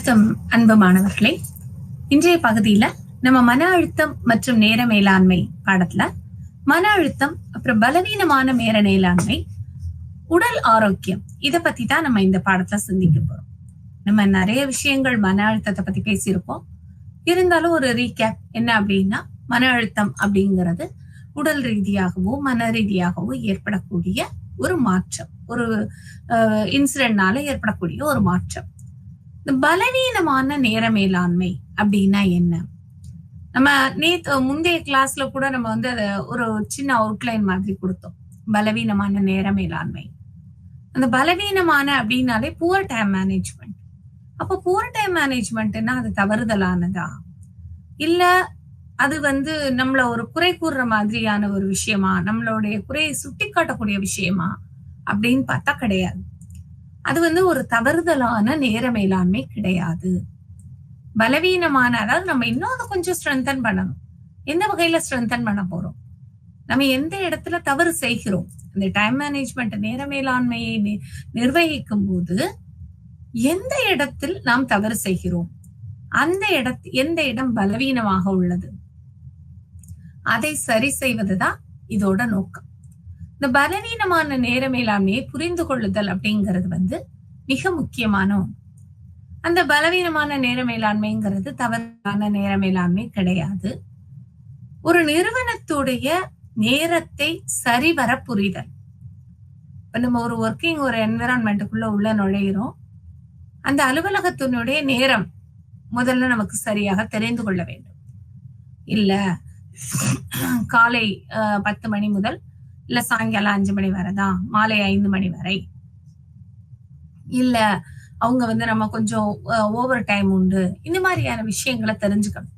வணக்கம் அன்பு மாணவர்களே. இன்றைய பகுதியில நம்ம மன அழுத்தம் மற்றும் நேர மேலாண்மை பாடத்துல மன அழுத்தம் அப்புறம் பலவீனமான நேர மேலாண்மை, உடல் ஆரோக்கியம் இத பத்தி தான் நம்ம இந்த பாடத்துல சிந்திக்க போறோம். நம்ம நிறைய விஷயங்கள் மன அழுத்தத்தை பத்தி பேசியிருக்கோம். இருந்தாலும் ஒரு ரீகேப் என்ன அப்படின்னா, மன அழுத்தம் அப்படிங்கிறது உடல் ரீதியாகவோ மன ரீதியாகவோ ஏற்படக்கூடிய ஒரு மாற்றம், ஒரு இன்சிடென்ட்னால ஏற்படக்கூடிய ஒரு மாற்றம். இந்த பலவீனமான நேர மேலாண்மை அப்படின்னா என்ன? நம்ம முந்தைய கிளாஸ்ல கூட நம்ம வந்து அதை ஒரு சின்ன அவுட்லைன் மாதிரி கொடுத்தோம். பலவீனமான நேர மேலாண்மை, அந்த பலவீனமான அப்படின்னாலே புவர் டைம் மேனேஜ்மெண்ட். அப்போ புவர் டைம் மேனேஜ்மெண்ட்னா அது தவறுதலானதா, இல்ல அது வந்து நம்மள ஒரு குறை கூறுற மாதிரியான ஒரு விஷயமா, நம்மளுடைய குறையை சுட்டி காட்டக்கூடிய விஷயமா அப்படின்னு பார்த்தா கிடையாது. அது வந்து ஒரு தவறுதலான நேர மேலாண்மை கிடையாது. பலவீனமான, அதாவது நம்ம இன்னும் அதை கொஞ்சம் ஸ்ட்ரென்தன் பண்ணணும். எந்த வகையில ஸ்ட்ரென்தன் பண்ண போறோம்? நம்ம எந்த இடத்துல தவறு செய்கிறோம்? இந்த டைம் மேனேஜ்மெண்ட், நேர மேலாண்மையை நிர்வகிக்கும் போது எந்த இடத்தில் நாம் தவறு செய்கிறோம், எந்த இடம் பலவீனமாக உள்ளது, அதை சரி செய்வதுதான் இதோட நோக்கம். இந்த பலவீனமான நேர மேலாண்மையை புரிந்து கொள்ளுதல் அப்படிங்கிறது வந்து மிக முக்கியமான ஒன்று. அந்த பலவீனமான நேர மேலாண்மைங்கிறது தவறான நேர மேலாண்மை கிடையாது. ஒரு நிறுவனத்துடைய நேரத்தை சரிவர புரிதல். இப்ப நம்ம ஒரு ஒர்க்கிங் ஒரு என்விரான்மெண்ட்டுக்குள்ள உள்ள நுழைகிறோம். அந்த அலுவலகத்தினுடைய நேரம் முதல்ல நமக்கு சரியாக தெரிந்து கொள்ள வேண்டும். இல்ல காலை 10 மணி முதல், இல்ல சாயங்காலம் 5 மணி வரைதான், மாலை 5 மணி வரை, இல்ல அவங்க வந்து நம்ம கொஞ்சம் ஓவர் டைம் உண்டு, இந்த மாதிரியான விஷயங்களை தெரிஞ்சுக்கணும்.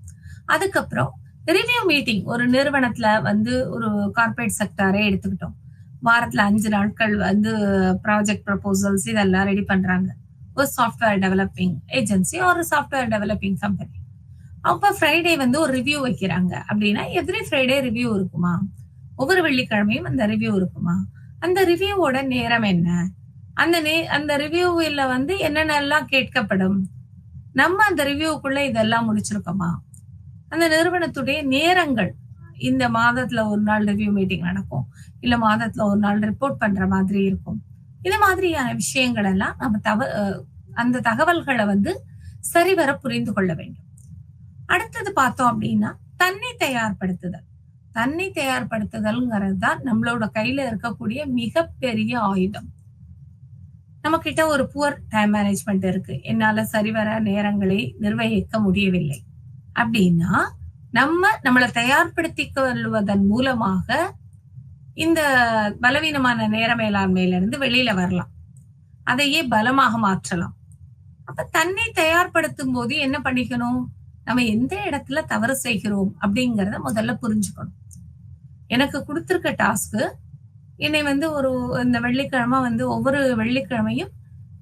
அதுக்கப்புறம் ரிவ்யூ மீட்டிங். ஒரு நிறுவனத்துல வந்து ஒரு கார்பரேட் செக்டாரே எடுத்துக்கிட்டோம். வாரத்துல 5 நாட்கள் வந்து ப்ராஜெக்ட் ப்ரப்போசல்ஸ் இதெல்லாம் ரெடி பண்றாங்க. ஒரு சாஃப்ட்வேர் டெவலப்பிங் ஏஜென்சி, ஒரு சாஃப்ட்வேர் டெவலப்பிங் கம்பெனி. அப்ப ஃப்ரைடே வந்து ஒரு ரிவ்யூ வைக்கிறாங்க அப்படின்னா, எவ்ரி ஃப்ரைடே ரிவ்யூ இருக்குமா? ஒவ்வொரு வெள்ளிக்கிழமையும் அந்த ரிவ்யூ இருக்குமா? அந்த ரிவ்யூவோட நேரம் என்ன? அந்த ரிவ்யூல வந்து என்னென்னலாம் கேட்கப்படும்? நம்ம அந்த ரிவ்யூக்குள்ள இதெல்லாம் முடிச்சிருக்கோமா? அந்த நிறுவனத்துடைய நேரங்கள், இந்த மாதத்துல ஒரு நாள் ரிவ்யூ மீட்டிங் நடக்கும், இல்ல மாதத்துல ஒரு நாள் ரிப்போர்ட் பண்ற மாதிரி இருக்கும். இது மாதிரியான விஷயங்கள் எல்லாம் நம்ம அந்த தகவல்களை வந்து சரிவர புரிந்து கொள்ள வேண்டும். அடுத்தது பார்த்தோம் அப்படின்னா, தன்னை தயார்படுத்துதல். தன்னை தயார்படுத்துதல்ங்கிறது தான் நம்மளோட கையில இருக்கக்கூடிய மிகப்பெரிய ஆயுதம். நம்ம கிட்ட ஒரு புவர் டைம் மேனேஜ்மெண்ட் இருக்கு, என்னால சரிவர நேரங்களை நிர்வகிக்க முடியவில்லை அப்படின்னா, நம்மளை தயார்படுத்திக் கொள்வதன் மூலமாக இந்த பலவீனமான நேர மேலாண்மையில இருந்து வெளியில வரலாம், அதையே பலமாக மாற்றலாம். அப்ப தன்னை தயார்படுத்தும் போது என்ன பண்ணிக்கணும்? நம்ம எந்த இடத்துல தவறு செய்கிறோம் அப்படிங்கிறத முதல்ல புரிஞ்சுக்கணும். எனக்கு கொடுத்திருக்க டாஸ்க், என்னை வந்து இந்த வெள்ளிக்கிழமை வந்து ஒவ்வொரு வெள்ளிக்கிழமையும்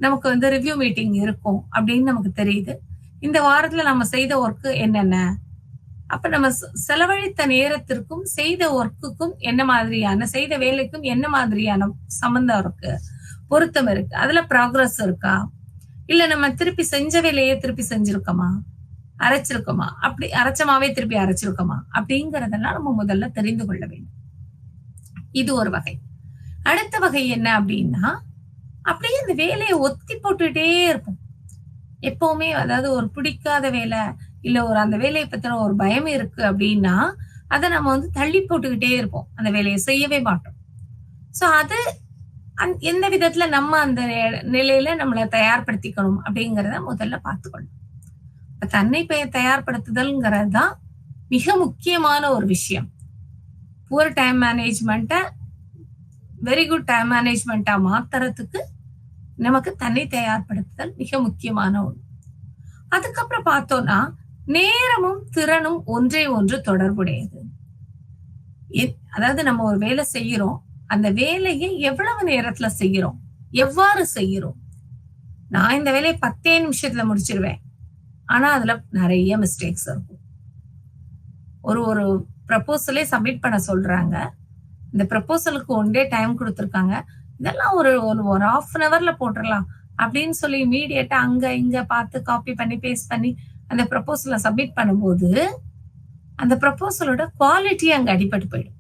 நமக்கு வந்து ரிவ்யூ மீட்டிங் இருக்கும் அப்படின்னு நமக்கு தெரியுது. இந்த வாரத்துல நம்ம செய்த ஒர்க்கு என்னென்ன, அப்ப நம்ம செலவழித்த நேரத்திற்கும் செய்த ஒர்க்குக்கும் என்ன மாதிரியான, செய்த வேலைக்கும் என்ன மாதிரியான சம்பந்தம் இருக்கு, பொருத்தம் இருக்கு, அதுல ப்ராக்ரஸ் இருக்கா, இல்ல நம்ம திருப்பி செஞ்ச வேலையே திருப்பி செஞ்சிருக்கோமா, அரைச்சிருக்கோமா, அப்படி அரைச்சமாவே திருப்பி அரைச்சிருக்கோமா அப்படிங்கறதெல்லாம் நம்ம முதல்ல தெரிந்து கொள்ள வேண்டும். இது ஒரு வகை. அடுத்த வகை என்ன அப்படின்னா, அப்படியே இந்த வேலையை ஒத்தி போட்டுட்டே இருப்போம் எப்பவுமே. அதாவது ஒரு பிடிக்காத வேலை, இல்ல அந்த வேலையை பத்தின ஒரு பயம் இருக்கு அப்படின்னா, அதை நம்ம வந்து தள்ளி போட்டுக்கிட்டே இருப்போம், அந்த வேலையை செய்யவே மாட்டோம். சோ அது எந்த விதத்துல நம்ம அந்த நிலையில நம்மளை தயார்படுத்திக்கணும் அப்படிங்கறத முதல்ல பார்த்துக்கணும். தன்னை தயார்படுத்துதல்ங்கிறது தான் மிக முக்கியமான ஒரு விஷயம். புவர் டைம் மேனேஜ்மெண்ட்டை வெரி குட் டைம் மேனேஜ்மெண்டா மாத்துறதுக்கு நமக்கு தன்னை தயார்படுத்துதல் மிக முக்கியமான ஒன்று. அதுக்கப்புறம் பார்த்தோம்னா, நேரமும் திறனும் ஒன்றே ஒன்று தொடர்புடையது. அதாவது நம்ம ஒரு வேலை செய்யறோம், அந்த வேலையை எவ்வளவு நேரத்துல செய்யறோம், எவ்வாறு செய்யறோம். நான் இந்த வேலையை 10 நிமிஷத்துல முடிச்சிருவேன், ஆனா அதுல நிறைய மிஸ்டேக்ஸ் இருக்கும். ஒரு ப்ரப்போசலே சப்மிட் பண்ண சொல்றாங்க, இந்த ப்ரப்போசலுக்கு 1 டே டைம் கொடுத்துருக்காங்க, இதெல்லாம் ஒரு 1/2 hourல போட்டுடலாம், அப்படின்னு சொல்லி இமீடியட்டா அங்க இங்க பார்த்து காப்பி பண்ணி பேஸ்ட் பண்ணி அந்த ப்ரப்போசலை சப்மிட் பண்ணும்போது அந்த ப்ரப்போசலோட குவாலிட்டி அங்க அடிபட்டு போயிடும்.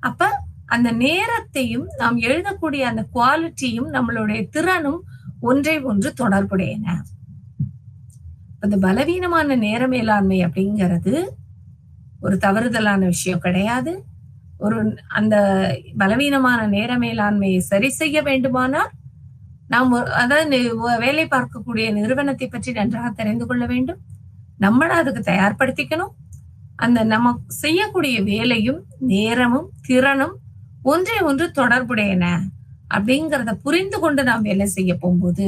அப்ப அந்த நேரத்தையும் நாம் எழுதக்கூடிய அந்த குவாலிட்டியும் நம்மளுடைய திறனும் ஒன்றை ஒன்று தொடர்புடையன. அந்த பலவீனமான நேர மேலாண்மை அப்படிங்கிறது ஒரு தவறுதலான விஷயம் கிடையாது. ஒரு அந்த பலவீனமான நேர மேலாண்மையை சரி செய்ய வேண்டுமானால் நாம் அதாவது வேலை பார்க்கக்கூடிய நிறுவனத்தை பற்றி நன்றாக தெரிந்து கொள்ள வேண்டும். நம்மள அதுக்கு தயார்படுத்திக்கணும். அந்த நம்ம செய்யக்கூடிய வேலையும் நேரமும் திறனும் ஒன்றை ஒன்று தொடர்புடையன அப்படிங்கிறத புரிந்து கொண்டு நாம் வேலை செய்ய போகும்போது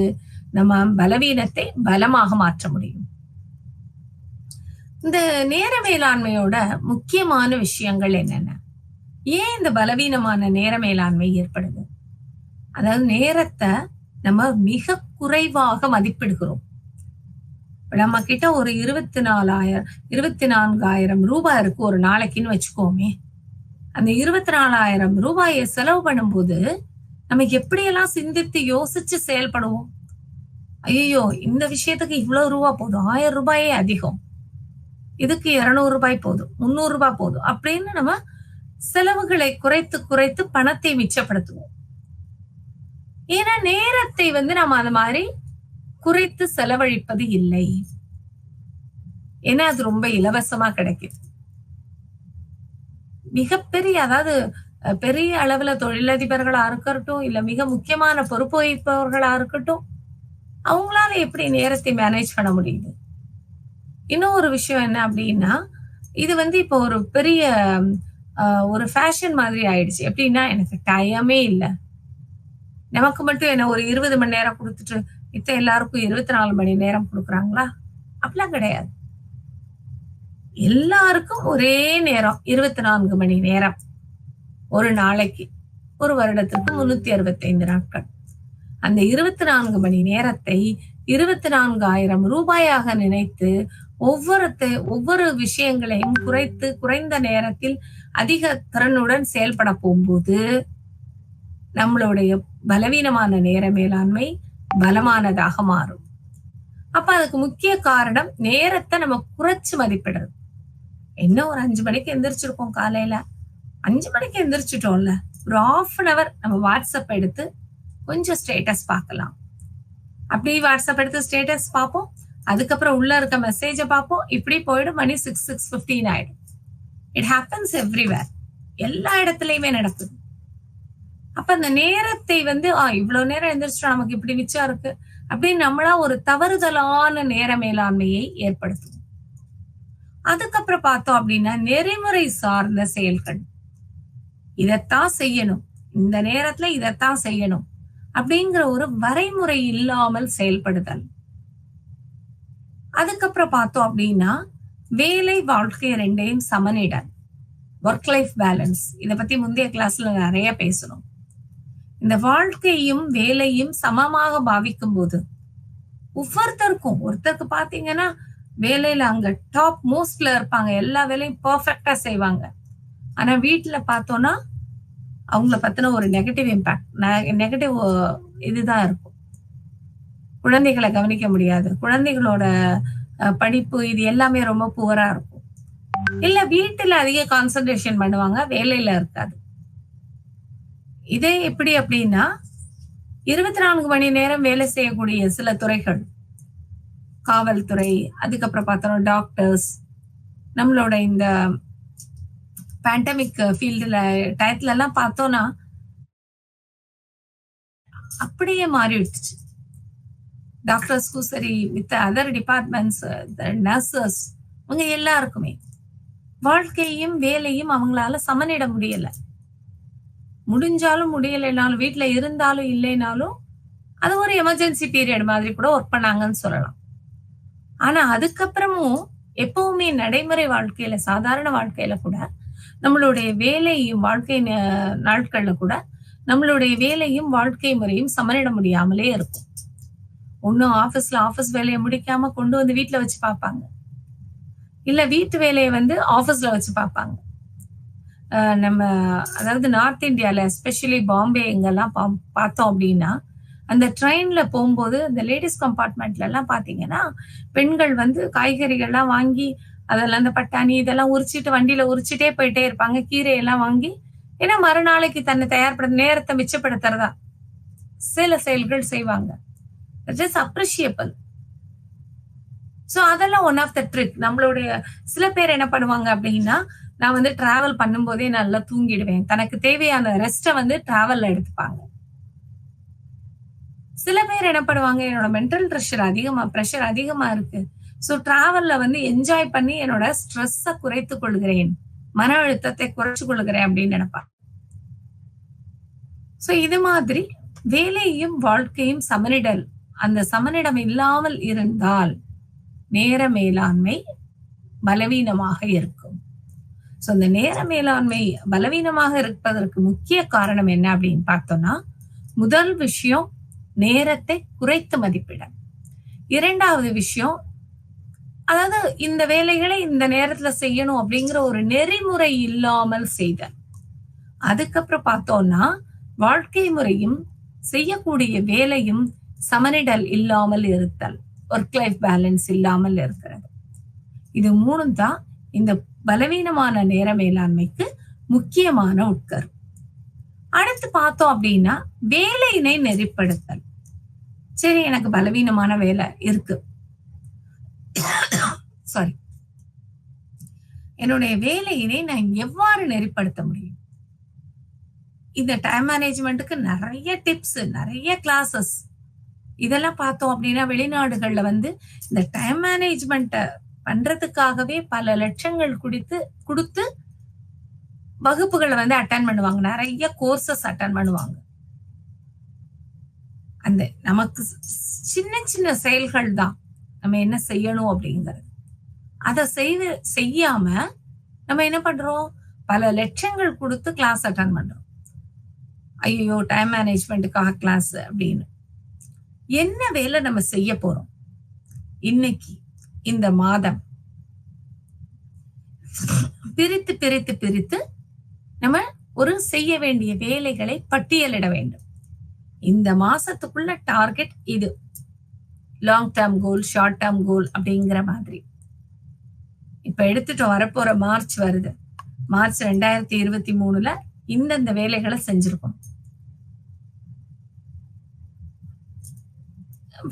நம்ம பலவீனத்தை பலமாக மாற்ற முடியும். இந்த நேர மேலாண்மையோட முக்கியமான விஷயங்கள் என்னென்ன? ஏன் இந்த பலவீனமான நேர மேலாண்மை ஏற்படுது? அதாவது நேரத்தை நம்ம மிக குறைவாக மதிப்பிடுகிறோம். நம்ம கிட்ட ஒரு 24,000 ரூபாய் இருக்கு ஒரு நாளைக்குன்னு வச்சுக்கோமே. அந்த 24,000 ரூபாயை செலவு பண்ணும்போது நம்ம எப்படியெல்லாம் சிந்தித்து யோசிச்சு செயல்படுவோம். ஐயோ, இந்த விஷயத்துக்கு இவ்வளவு ரூபா போதும், 1000 ரூபாயே அதிகம், இதுக்கு 200 ரூபாய் போதும், 300 ரூபாய் போதும் அப்படின்னு நம்ம செலவுகளை குறைத்து குறைத்து பணத்தை மிச்சப்படுத்துவோம். ஏன்னா நேரத்தை நம்ம அது மாதிரி குறைத்து செலவழிப்பது இல்லை. ஏன்னா அது ரொம்ப இலவசமா கிடைக்குது. மிகப்பெரிய அதாவது பெரிய அளவுல தொழிலதிபர்களா இருக்கட்டும், இல்ல மிக முக்கியமான பொறுப்பு வகிப்பவர்களா இருக்கட்டும், அவங்களால எப்படி நேரத்தை மேனேஜ் பண்ண முடியுது? இன்னும் ஒரு விஷயம் என்ன அப்படின்னா, இது இப்போ ஒரு பெரிய ஒரு ஃபேஷன் மாதிரி ஆயிடுச்சு. எப்படின்னா, எனக்கு டைமே இல்லை, நமக்கு மட்டும் என்ன ஒரு 20 மணி நேரம் கொடுத்துட்டு மித்த எல்லாருக்கும் 24 மணி நேரம் கொடுக்குறாங்களா? அப்படிலாம் கிடையாது. எல்லாருக்கும் ஒரே நேரம் 24 மணி நேரம் ஒரு நாளைக்கு, ஒரு வருடத்திற்கு 365 நாட்கள். அந்த 24 மணி நேரத்தை 24,000 ரூபாயாக நினைத்து ஒவ்வொரு விஷயங்களையும் குறைந்த நேரத்தில் அதிக திறனுடன் செயல்பட போகும்போது நம்மளுடைய பலவீனமான நேர மேலாண்மை பலமானதாக மாறும். அப்ப அதுக்கு முக்கிய காரணம் நேரத்தை நம்ம குறைச்சு மதிப்பிடுறது. என்ன ஒரு 5 மணிக்கு எந்திரிச்சிருக்கோம், காலையில 5 மணிக்கு எந்திரிச்சிட்டோம்ல, ஒரு 1/2 hour நம்ம வாட்ஸ்அப் எடுத்து கொஞ்சம் ஸ்டேட்டஸ் பார்க்கலாம். அப்படி வாட்ஸ்அப் எடுத்து ஸ்டேட்டஸ் பார்ப்போம், அதுக்கப்புறம் உள்ள இருக்க மெசேஜ பார்ப்போம். இப்படி போயிடும். மணி 6:15 ஆயிடும். இட் ஹேப்பன்ஸ் எவ்ரிவேர், எல்லா இடத்துலயுமே நடக்குது. அப்ப அந்த நேரத்தை இவ்வளவு நேரம் எந்திரிச்சோம், நமக்கு இப்படி மிச்சம் இருக்கு அப்படின்னு நம்மளா ஒரு தவறுதலான நேர மேலாண்மையை ஏற்படுத்தும். அதுக்கப்புறம் பார்த்தோம் அப்படின்னா நெறிமுறை சார்ந்த செயல்கள். இதைத்தான் செய்யணும், இந்த நேரத்துல இதைத்தான் செய்யணும் அப்படிங்கிற ஒரு வரைமுறை இல்லாமல் செயல்படுதல். அதுக்கப்புறம் பார்த்தோம் அப்படின்னா வேலை வாழ்க்கை ரெண்டையும் சமனிடல், ஒர்க் லைஃப் பேலன்ஸ். இதை பத்தி முந்தைய கிளாஸ்ல நிறைய பேசணும். இந்த வாழ்க்கையும் வேலையும் சமமாக பாவிக்கும் போது ஒருத்தருக்கு பாத்தீங்கன்னா வேலையில அங்க டாப் மோஸ்ட்ல இருப்பாங்க, எல்லா வேலையும் பர்ஃபெக்டா செய்வாங்க. ஆனா வீட்டுல பார்த்தோம்னா அவங்கள பத்தின ஒரு நெகட்டிவ் இம்பாக்ட், நெகட்டிவ் இதுதான் இருக்கும். குழந்தைகளை கவனிக்க முடியாது, குழந்தைகளோட படிப்பு இது எல்லாமே ரொம்ப புவரா இருக்கும். இல்ல வீட்டுல அதிக கான்சென்ட்ரேஷன் பண்ணுவாங்க, வேலையில இருக்காது. இதே எப்படி அப்படின்னா 24 மணி நேரம் வேலை செய்யக்கூடிய சில துறைகள், காவல்துறை, அதுக்கப்புறம் பார்த்தோம் டாக்டர்ஸ், நம்மளோட இந்த பேண்டமிக் ஃபீல்டுல டயத்துல எல்லாம் பார்த்தோம்னா அப்படியே மாறிடுச்சு. டாக்டர்ஸ்க்கும் சரி, வித் அதர் டிபார்ட்மெண்ட்ஸ், நர்சஸ், இவங்க எல்லாருக்குமே வாழ்க்கையும் வேலையும் அவங்களால சமனிட முடியல. முடிஞ்சாலும் முடியலைனாலும், வீட்டுல இருந்தாலும் இல்லைனாலும் அது ஒரு எமர்ஜென்சி பீரியட் மாதிரி கூட ஒர்க் பண்ணாங்கன்னு சொல்லலாம். ஆனா அதுக்கப்புறமும் எப்பவுமே நடைமுறை வாழ்க்கையில, சாதாரண வாழ்க்கையில கூட நம்மளுடைய வேலையும் வாழ்க்கை நாட்கள்ல கூட நம்மளுடைய வேலையும் வாழ்க்கை முறையும் சமனிட முடியாமலே இருக்கும். ஒன்னும் ஆபீஸ் வேலையை முடிக்காம கொண்டு வந்து வீட்டுல வச்சு பார்ப்பாங்க, இல்ல வீட்டு வேலையை ஆபீஸ்ல வச்சு பார்ப்பாங்க. நம்ம அதாவது நார்த் இந்தியால எஸ்பெஷலி பாம்பே எங்கெல்லாம் பார்த்தோம் அப்படின்னா அந்த ட்ரெயின்ல போகும்போது அந்த லேடிஸ் கம்பார்ட்மெண்ட்ல எல்லாம் பாத்தீங்கன்னா பெண்கள் வந்து காய்கறிகள்லாம் வாங்கி அதெல்லாம் அந்த பட்டாணி இதெல்லாம் உரிச்சிட்டு வண்டியில உரிச்சிட்டே போயிட்டே இருப்பாங்க, கீரையெல்லாம் வாங்கி. ஏன்னா மறுநாளைக்கு தன்னை தயார்படுத்த நேரத்தை மிச்சப்படுத்துறதா சில செயல்கள் செய்வாங்க. It is appreciable. சோ அதெல்லாம் ஒன் ஆஃப் த ட்ரிக். நம்மளுடைய சில பேர் என்ன பண்ணுவாங்க அப்படின்னா, நான் வந்து டிராவல் பண்ணும்போதே நல்லா தூங்கிடுவேன், தனக்கு தேவையான ரெஸ்ட்டை வந்து டிராவல்ல எடுத்துப்பாங்க. சில பேர் என்ன பண்ணுவாங்க, என்னோட மென்டல் ப்ரெஷர் அதிகமா இருக்கு, சோ டிராவல்ல வந்து என்ஜாய் பண்ணி என்னோட ஸ்ட்ரெஸ்ஸ குறைத்துக் கொள்கிறேன், மன அழுத்தத்தை குறைச்சு கொள்கிறேன் அப்படின்னு நினைப்பாங்க. சோ இது மாதிரி வேலையும் வாழ்க்கையும் சமனிடல், அந்த சமனிடம் இல்லாமல் இருந்தால் நேர மேலாண்மை பலவீனமாக இருக்கும். சோ இந்த நேர மேலாண்மை பலவீனமாக இருப்பதற்கு முக்கிய காரணம் என்ன அப்படின்னு பார்த்தோம்னா, முதல் விஷயம் நேரத்தை குறைத்து மதிப்பிட. இரண்டாவது விஷயம், அதாவது இந்த வேலைகளை இந்த நேரத்துல செய்யணும் அப்படிங்கிற ஒரு நெறிமுறை இல்லாமல் செய்தல். அதுக்கப்புறம் பார்த்தோம்னா, வாழ்க்கை முறையும் செய்யக்கூடிய வேலையும் சமனிடல் இல்லாமல் இருத்தல், ஒர்க் லைஃப் பேலன்ஸ் இல்லாமல் இருக்கிறது. இது மூணும் தான் இந்த பலவீனமான நேர மேலாண்மைக்கு முக்கியமான உட்கரு. அடுத்து பார்த்தோம் அப்படின்னா, வேலையினை நெறிப்படுத்தல். சரி, எனக்கு பலவீனமான வேலை இருக்கு, சாரி, என்னுடைய வேலையினை நான் எவ்வாறு நெறிப்படுத்த முடியும்? இந்த டைம் மேனேஜ்மெண்ட்டுக்கு நிறைய டிப்ஸ், நிறைய கிளாஸஸ் இதெல்லாம் பார்த்தோம் அப்படின்னா, வெளிநாடுகள்ல வந்து இந்த டைம் மேனேஜ்மெண்ட்டை பண்றதுக்காகவே பல லட்சங்கள் கொடுத்து வகுப்புகளை வந்து அட்டன் பண்ணுவாங்க, நிறைய கோர்சஸ் அட்டன் பண்ணுவாங்க. அந்த நமக்கு சின்ன சின்ன செயல்கள் தான் நம்ம என்ன செய்யணும் அப்படிங்கிறது. அதை செய்யாம நம்ம என்ன பண்றோம், பல லட்சங்கள் கொடுத்து கிளாஸ் அட்டன் பண்றோம். ஐயோ, டைம் மேனேஜ்மெண்ட்டுக்காக கிளாஸ் அப்படின்னு. என்ன வேலை நம்ம செய்ய போறோம் இன்னைக்கு, இந்த மாதம் பிரித்து பிரித்து பிரித்து நம்ம ஒரு செய்ய வேண்டிய வேலைகளை பட்டியலிட வேண்டும். இந்த மாசத்துக்குள்ள டார்கெட் இது, long term goal, short term goal அப்படிங்கிற மாதிரி. இப்ப எடுத்துட்டு வரப்போற மார்ச் வருது, மார்ச் 2023ல இந்தந்த வேலைகளை செஞ்சிருக்கணும்.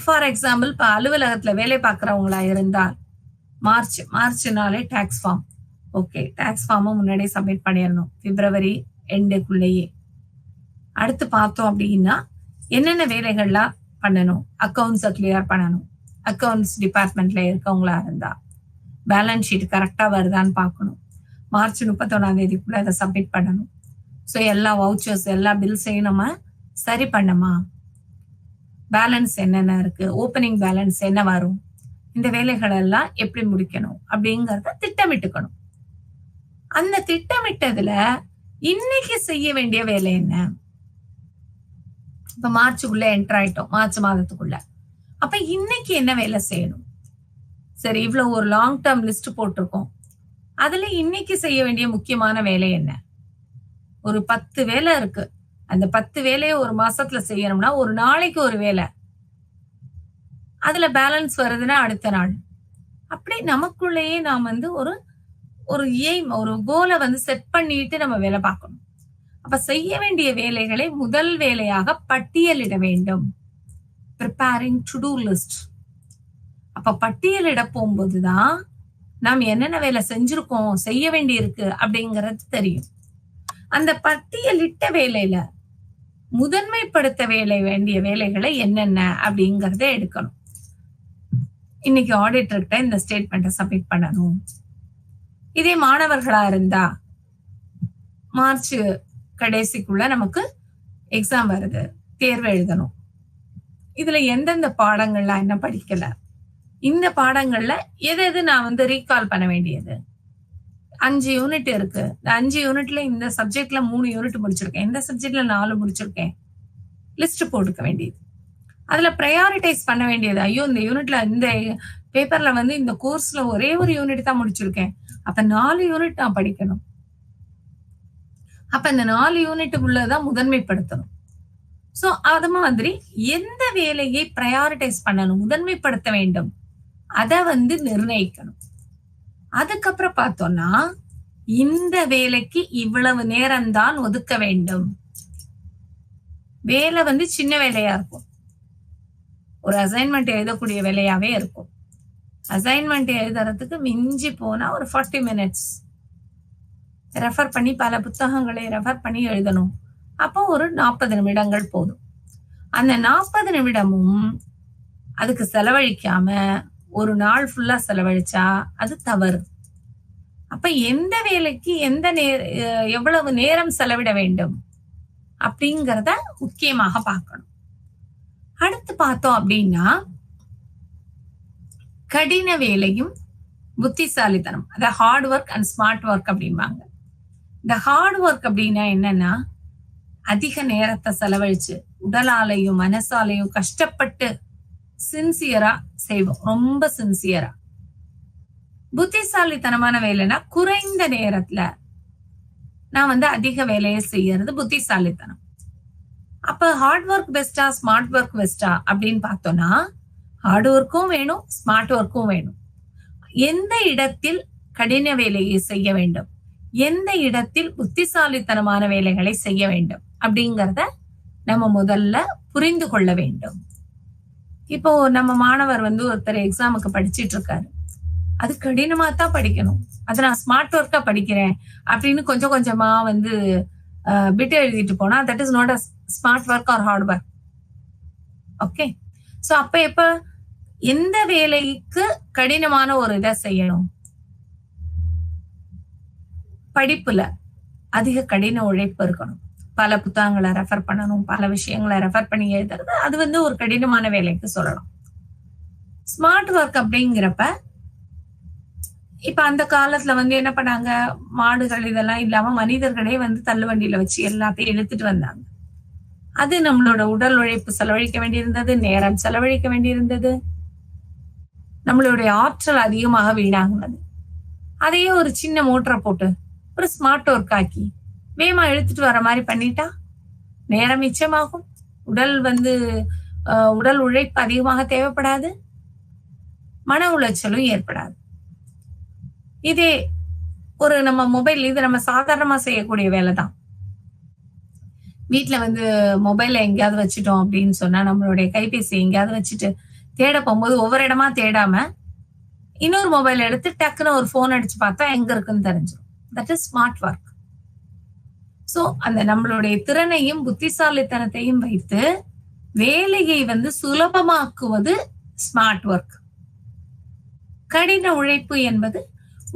ஃபார் எக்ஸாம்பிள், இப்ப அலுவலகத்துல வேலை பார்க்கறவங்களா இருந்தால் மார்ச்னாலே டாக்ஸ் ஃபார்ம், ஓகே, டாக்ஸ் ஃபார்மும் முன்னாடியே சப்மிட் பண்ணிடணும் பிப்ரவரி எண்டுக்குள்ளேயே. அடுத்து பார்த்தோம் அப்படின்னா, என்னென்ன வேலைகள்லாம் பண்ணணும், அக்கௌண்ட்ஸை கிளியர் பண்ணணும், அக்கௌண்ட்ஸ் டிபார்ட்மெண்ட்ல இருக்கவங்களா இருந்தா பேலன்ஸ் ஷீட் கரெக்டா வருதான்னு பார்க்கணும், மார்ச் 31 அதை சப்மிட் பண்ணணும். ஸோ எல்லா வவுச்சர்ஸ், எல்லா பில்ஸையும் நம்ம சரி பண்ணமா, பேலன்ஸ் என்னென்ன இருக்கு, ஓப்பனிங் பேலன்ஸ் என்ன வரும், இந்த வேலைகள் எல்லாம் எப்படி முடிக்கணும் அப்படிங்கறத திட்டமிட்டுக்கணும். அந்த திட்டமிட்டதுல இன்னைக்கு செய்ய வேண்டிய வேலை என்ன? இப்ப மார்ச்சுக்குள்ள என்டர் ஆயிட்டோம், மார்ச் மாதத்துக்குள்ள. அப்ப இன்னைக்கு என்ன வேலை செய்யணும்? சரி, இவ்வளவு ஒரு லாங் டேர்ம் லிஸ்ட் போட்டிருக்கோம், அதுல இன்னைக்கு செய்ய வேண்டிய முக்கியமான வேலை என்ன? ஒரு 10 வேலை இருக்கு, அந்த 10 வேலையை ஒரு மாசத்துல செய்யணும்னா ஒரு நாளைக்கு ஒரு வேலை, அதுல பேலன்ஸ் வருதுன்னா அடுத்த நாள். அப்படி நமக்குள்ளேயே நாம் வந்து ஒரு எய்ம், ஒரு கோலை வந்து செட் பண்ணிட்டு நம்ம வேலை பார்க்கணும். அப்ப செய்ய வேண்டிய வேலைகளை முதல் வேலையாக பட்டியலிட வேண்டும், ப்ரிப்பேரிங் டு டூ லிஸ்ட். அப்ப பட்டியலிட போகும்போதுதான் நாம் என்னென்ன வேலை செஞ்சிருக்கோம், செய்ய வேண்டி இருக்கு அப்படிங்கிறது தெரியும். அந்த பட்டியலிட்ட வேலையில முதன்மைப்படுத்த வேண்டிய வேலைகளை என்னென்ன அப்படிங்கறத எடுக்கணும். இன்னைக்கு ஆடிட்டர்கிட்ட இந்த ஸ்டேட்மெண்ட்டை சப்மிட் பண்ணணும். இதே மாணவர்களா இருந்தா மார்ச் கடைசிக்குள்ள நமக்கு எக்ஸாம் வருது, தேர்வு எழுதணும். இதுல எந்தெந்த பாடங்கள்லாம் என்ன படிக்கல, இந்த பாடங்கள்ல எது நான் வந்து ரீகால் பண்ண வேண்டியது, 5 யூனிட் இருக்கு, இந்த 5 யூனிட்ல இந்த சப்ஜெக்ட்ல 3 யூனிட் முடிச்சிருக்கேன், இந்த சப்ஜெக்ட்ல 4 முடிச்சிருக்கேன், லிஸ்ட் போட்டுக்க வேண்டியது. அதுல ப்ரையாரிட்டைஸ் பண்ண வேண்டியது, ஐயோ இந்த யூனிட்ல, இந்த பேப்பர்ல வந்து இந்த கோர்ஸ்ல ஒரே ஒரு யூனிட் தான் முடிச்சிருக்கேன், அப்ப 4 யூனிட் நான் படிக்கணும். அப்ப இந்த 4 யூனிட்டுக்குள்ளதான் முதன்மைப்படுத்தணும். சோ அது மாதிரி எந்த வேலையை ப்ரையாரிட்டைஸ் பண்ணணும், முதன்மைப்படுத்த வேண்டும், அத நிர்ணயிக்கணும். அதுக்கப்புறம் பார்த்தோம்னா இந்த வேலைக்கு இவ்வளவு நேரம் தான் ஒதுக்க வேண்டும். வேலை சின்ன வேலையா இருக்கும், ஒரு அசைன்மெண்ட் எழுதக்கூடிய வேலையாவே இருக்கும். அசைன்மெண்ட் எழுதுறதுக்கு மிஞ்சி போனா ஒரு 40 மினிட்ஸ் ரெஃபர் பண்ணி பல புத்தகங்களை ரெஃபர் பண்ணி எழுதணும். அப்போ ஒரு 40 நிமிடங்கள் போதும். அந்த 40 நிமிடமும் அதுக்கு செலவழிக்காம ஒரு நாள் ஃபுல்லா செலவழிச்சா அது தவறு. அப்ப எந்த வேலைக்கு எவ்வளவு நேரம் செலவிட வேண்டும் அப்படிங்கிறத முக்கியமாக பார்க்கணும். அடுத்து பார்த்தோம் அப்படின்னா கடின வேலையும் புத்திசாலித்தனம், அதாவது hard work and smart work அப்படிம்பாங்க. இந்த ஹார்ட் ஒர்க் அப்படின்னா என்னன்னா அதிக நேரத்தை செலவழிச்சு உடலாலையும் மனசாலையும் கஷ்டப்பட்டு சின்சியரா செய்வோம், ரொம்ப சின்சியரா. புத்திசாலித்தனமான வேலைன்னா குறைந்த நேரத்துல நான் அதிக வேலையை செய்யறது புத்திசாலித்தனம். அப்ப ஹார்ட் ஒர்க் பெஸ்டா ஸ்மார்ட் ஒர்க் பெஸ்டா அப்படின்னு பார்த்தோம்னா ஹார்ட் ஒர்க்கும் வேணும், ஸ்மார்ட் ஒர்க்கும் வேணும். எந்த இடத்தில் கடின வேலையை செய்ய வேண்டும், எந்த இடத்தில் புத்திசாலித்தனமான வேலைகளை செய்ய வேண்டும் அப்படிங்கறத நம்ம முதல்ல புரிந்து கொள்ள வேண்டும். இப்போ நம்ம மாணவர் ஒருத்தர் எக்ஸாமுக்கு படிச்சிட்டு இருக்காரு, அது கடினமா தான் படிக்கணும், அது நான் ஸ்மார்ட் ஒர்க்கா படிக்கிறேன் அப்படின்னு கொஞ்சம் கொஞ்சமா பிட் எழுதிட்டு போனா that is not a smart work or hard work. Okay, so அப்ப எப்ப எந்த வேலைக்கு கடினமான ஒரு இதை செய்யணும், படிப்புல அதிக கடின உழைப்பு இருக்கணும், பல புத்தகங்களை ரெஃபர் பண்ணணும், பல விஷயங்களை ரெஃபர் பண்ணி எழுதுறது, அது ஒரு கடினமான வேலைக்கு சொல்லலாம். ஸ்மார்ட் ஒர்க் அப்படிங்கிறப்ப இப்ப அந்த காலத்துல என்ன பண்ணாங்க, மாடுகள் இதெல்லாம் இல்லாம மனிதர்களே தள்ளு வண்டியில வச்சு எல்லாத்தையும் இழுத்துட்டு வந்தாங்க. அது நம்மளோட உடல் உழைப்பு செலவழிக்க வேண்டியிருந்தது, நேரம் செலவழிக்க வேண்டியிருந்தது, நம்மளுடைய ஆற்றல் அதிகமாக வீணாகுனது. அதையே ஒரு சின்ன மோட்டரை போட்டு ஒரு ஸ்மார்ட் ஒர்க் ஆக்கி வேகமா இழுத்துட்டு வர மாதிரி பண்ணிட்டா நேரம் மிச்சமாகும், உடல் உடல் உழைப்பு அதிகமாக தேவைப்படாது, மன உளைச்சலும் ஏற்படாது. இதே ஒரு நம்ம மொபைல், இது நம்ம சாதாரணமா செய்யக்கூடிய வேலை தான். வீட்டுல மொபைல எங்கேயாவது வச்சுட்டோம் அப்படின்னு சொன்னா நம்மளுடைய கைபேசி எங்கேயாவது வச்சுட்டு தேட போகும்போது ஒவ்வொரு இடமா தேடாம இன்னொரு மொபைல் எடுத்து டக்குன்னு ஒரு போன் அடிச்சு பார்த்தா எங்க இருக்குன்னு தெரிஞ்சிடும். That is smart work. So அந்த நம்மளுடைய திறனையும் புத்திசாலித்தனத்தையும் வைத்து வேலையை சுலபமாக்குவது ஸ்மார்ட் ஒர்க். கடின உழைப்பு என்பது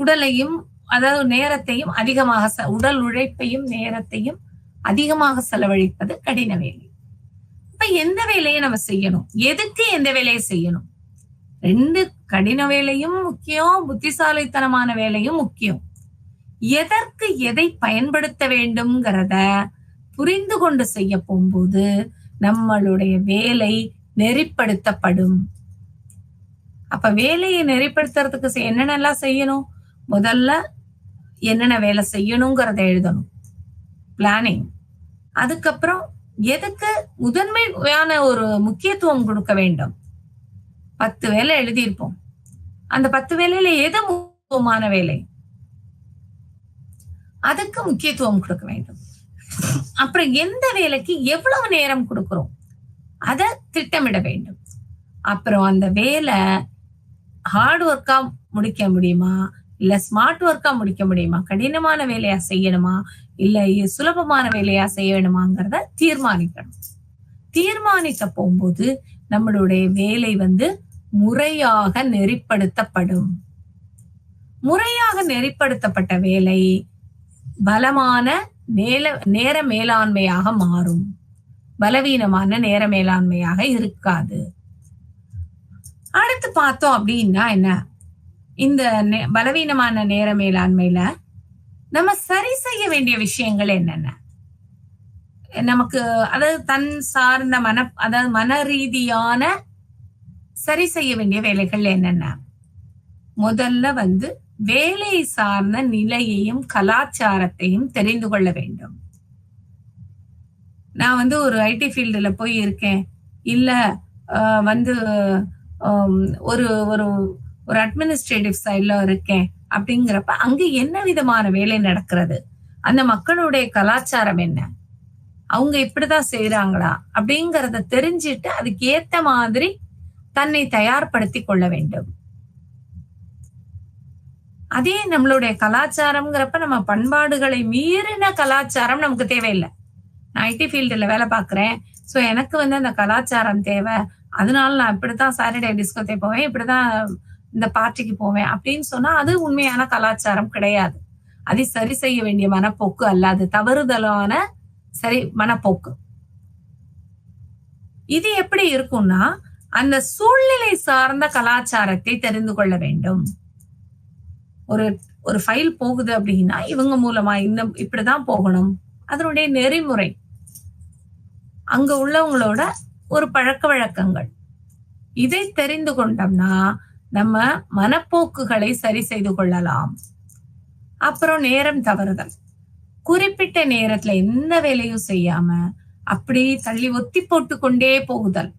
உடலையும் அதாவது நேரத்தையும் அதிகமாக உடல் உழைப்பையும் நேரத்தையும் அதிகமாக செலவழிப்பது கடின வேலை. இப்ப எந்த வேலையை நம்ம செய்யணும், எதுக்கு எந்த வேலையை செய்யணும், ரெண்டு கடின வேலையும் முக்கியம், புத்திசாலித்தனமான வேலையும் முக்கியம். எதற்கு எதை பயன்படுத்த வேண்டும்ங்கிறத புரிந்து கொண்டு செய்ய போகும்போது நம்மளுடைய வேலை நெறிப்படுத்தப்படும். அப்ப வேலையை நெறிப்படுத்துறதுக்கு என்னென்னலாம் செய்யணும், முதல்ல என்னென்ன வேலை செய்யணுங்கிறத எழுதணும், பிளானிங். அதுக்கப்புறம் எதுக்கு முதன்மையான ஒரு முக்கியத்துவம் கொடுக்க வேண்டும். 10 வேலை எழுதியிருப்போம், அந்த 10 வேலையில எது முக்கியமான வேலை அதுக்கு முக்கியத்துவம் கொடுக்க வேண்டும். அப்புறம் எந்த வேலைக்கு எவ்வளவு நேரம் கொடுக்கிறோம் அதை திட்டமிட வேண்டும். அப்புறம் அந்த வேலை ஹார்ட் ஒர்க்கா முடிக்க முடியுமா, இல்ல ஸ்மார்ட் ஒர்க்கா முடிக்க முடியுமா, கடினமான வேலையா செய்யணுமா இல்ல சுலபமான வேலையா செய்யணுமாங்கிறத தீர்மானிக்கணும். தீர்மானிக்க போகும்போது நம்மளுடைய வேலை முறையாக நெறிப்படுத்தப்படும். முறையாக நெறிப்படுத்தப்பட்ட வேலை பலமான நேர மேலாண்மையாக மாறும், பலவீனமான நேர மேலாண்மையாக இருக்காது. அடுத்து பார்த்தோம் அப்படின்னா என்ன, இந்த பலவீனமான நேர மேலாண்மையில நம்ம சரி செய்ய வேண்டிய விஷயங்கள் என்னென்ன, நமக்கு அதாவது தன் சார்ந்த அதாவது மன ரீதியான சரி செய்ய வேண்டிய வேலைகள் என்னென்ன. முதல்ல வேலை சார்ந்த நிலையையும் கலாச்சாரத்தையும் தெரிந்து கொள்ள வேண்டும். நான் வந்து ஒரு ஐடி ஃபீல்டுல போய் இருக்கேன், இல்ல வந்து ஒரு ஒரு ஒரு அட்மினிஸ்ட்ரேட்டிவ் சைட்ல இருக்கேன் அப்படிங்கிறப்ப அங்க என்ன விதமான வேலை நடக்கிறது, அந்த மக்களுடைய கலாச்சாரம் என்ன, அவங்க இப்படிதான் செய்யறாங்களா அப்படிங்கறத தெரிஞ்சுட்டு அதுக்கு ஏத்த மாதிரி தன்னை தயார்படுத்தி கொள்ள வேண்டும். அதே நம்மளுடைய கலாச்சாரம்ங்கிறப்ப நம்ம பண்பாடுகளை மீறின கலாச்சாரம் நமக்கு தேவையில்லை. நான் ஐடி ஃபீல்டுல வேலை பார்க்கிறேன், சோ எனக்கு வந்து அந்த கலாச்சாரம் தேவை, அதனால நான் இப்படித்தான் சாட்டர்டே டிஸ்கோத்தே போவேன், இப்படிதான் இந்த பார்ட்டிக்கு போவேன் அப்படின்னு சொன்னா அது உண்மையான கலாச்சாரம் கிடையாது. அதை சரி செய்ய வேண்டிய மனப்போக்கு அல்ல, அது தவறுதலான சரி மனப்போக்கு. இது எப்படி இருக்கும்னா அந்த சூழ்நிலை சார்ந்த கலாச்சாரத்தை தெரிந்து கொள்ள வேண்டும். ஒரு ஒரு ஃபைல் போகுது அப்படின்னா இவங்க மூலமா இப்படிதான் போகணும், அதனுடைய நெறிமுறை, அங்க உள்ளவங்களோட ஒரு பழக்க வழக்கங்கள், இதை தெரிந்து கொண்டோம்னா நம்ம மனப்போக்குகளை சரி செய்து கொள்ளலாம். அப்புறம் நேரம் தவறுதல், குறிப்பிட்ட நேரத்துல எந்த வேலையும் செய்யாம அப்படி தள்ளி ஒத்தி போட்டு கொண்டே போகுதல்,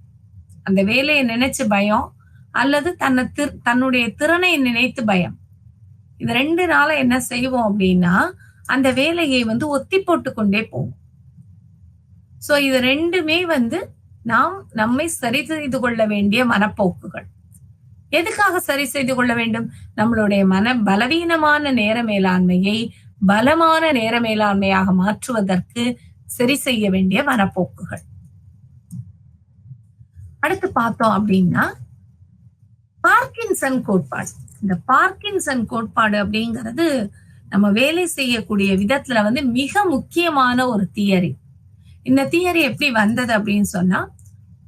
அந்த வேலையை நினைச்சு பயம் அல்லது தன்னுடைய திறனை நினைத்து பயம், இது 2 நாள என்ன செய்வோம் அப்படின்னா அந்த வேலையை வந்து ஒத்தி போட்டு கொண்டே போகும். சோ இது 2மே வந்து நாம் நம்மை சரி செய்து கொள்ள வேண்டிய மனப்போக்குகள். எதுக்காக சரி செய்து கொள்ள வேண்டும்? நம்மளுடைய பலவீனமான நேர மேலாண்மையை பலமான நேர மேலாண்மையாக மாற்றுவதற்கு சரி செய்ய வேண்டிய மனப்போக்குகள். அடுத்து பார்த்தோம் அப்படின்னா பார்க்கின்சன் கோட்பாடு. இந்த பார்க்கின்சன் கோட்பாடு அப்படிங்கிறது நம்ம வேலை செய்யக்கூடிய விதத்துல வந்து மிக முக்கியமான ஒரு தியரி. இந்த தியரி எப்படி வந்தது அப்படின்னு சொன்னா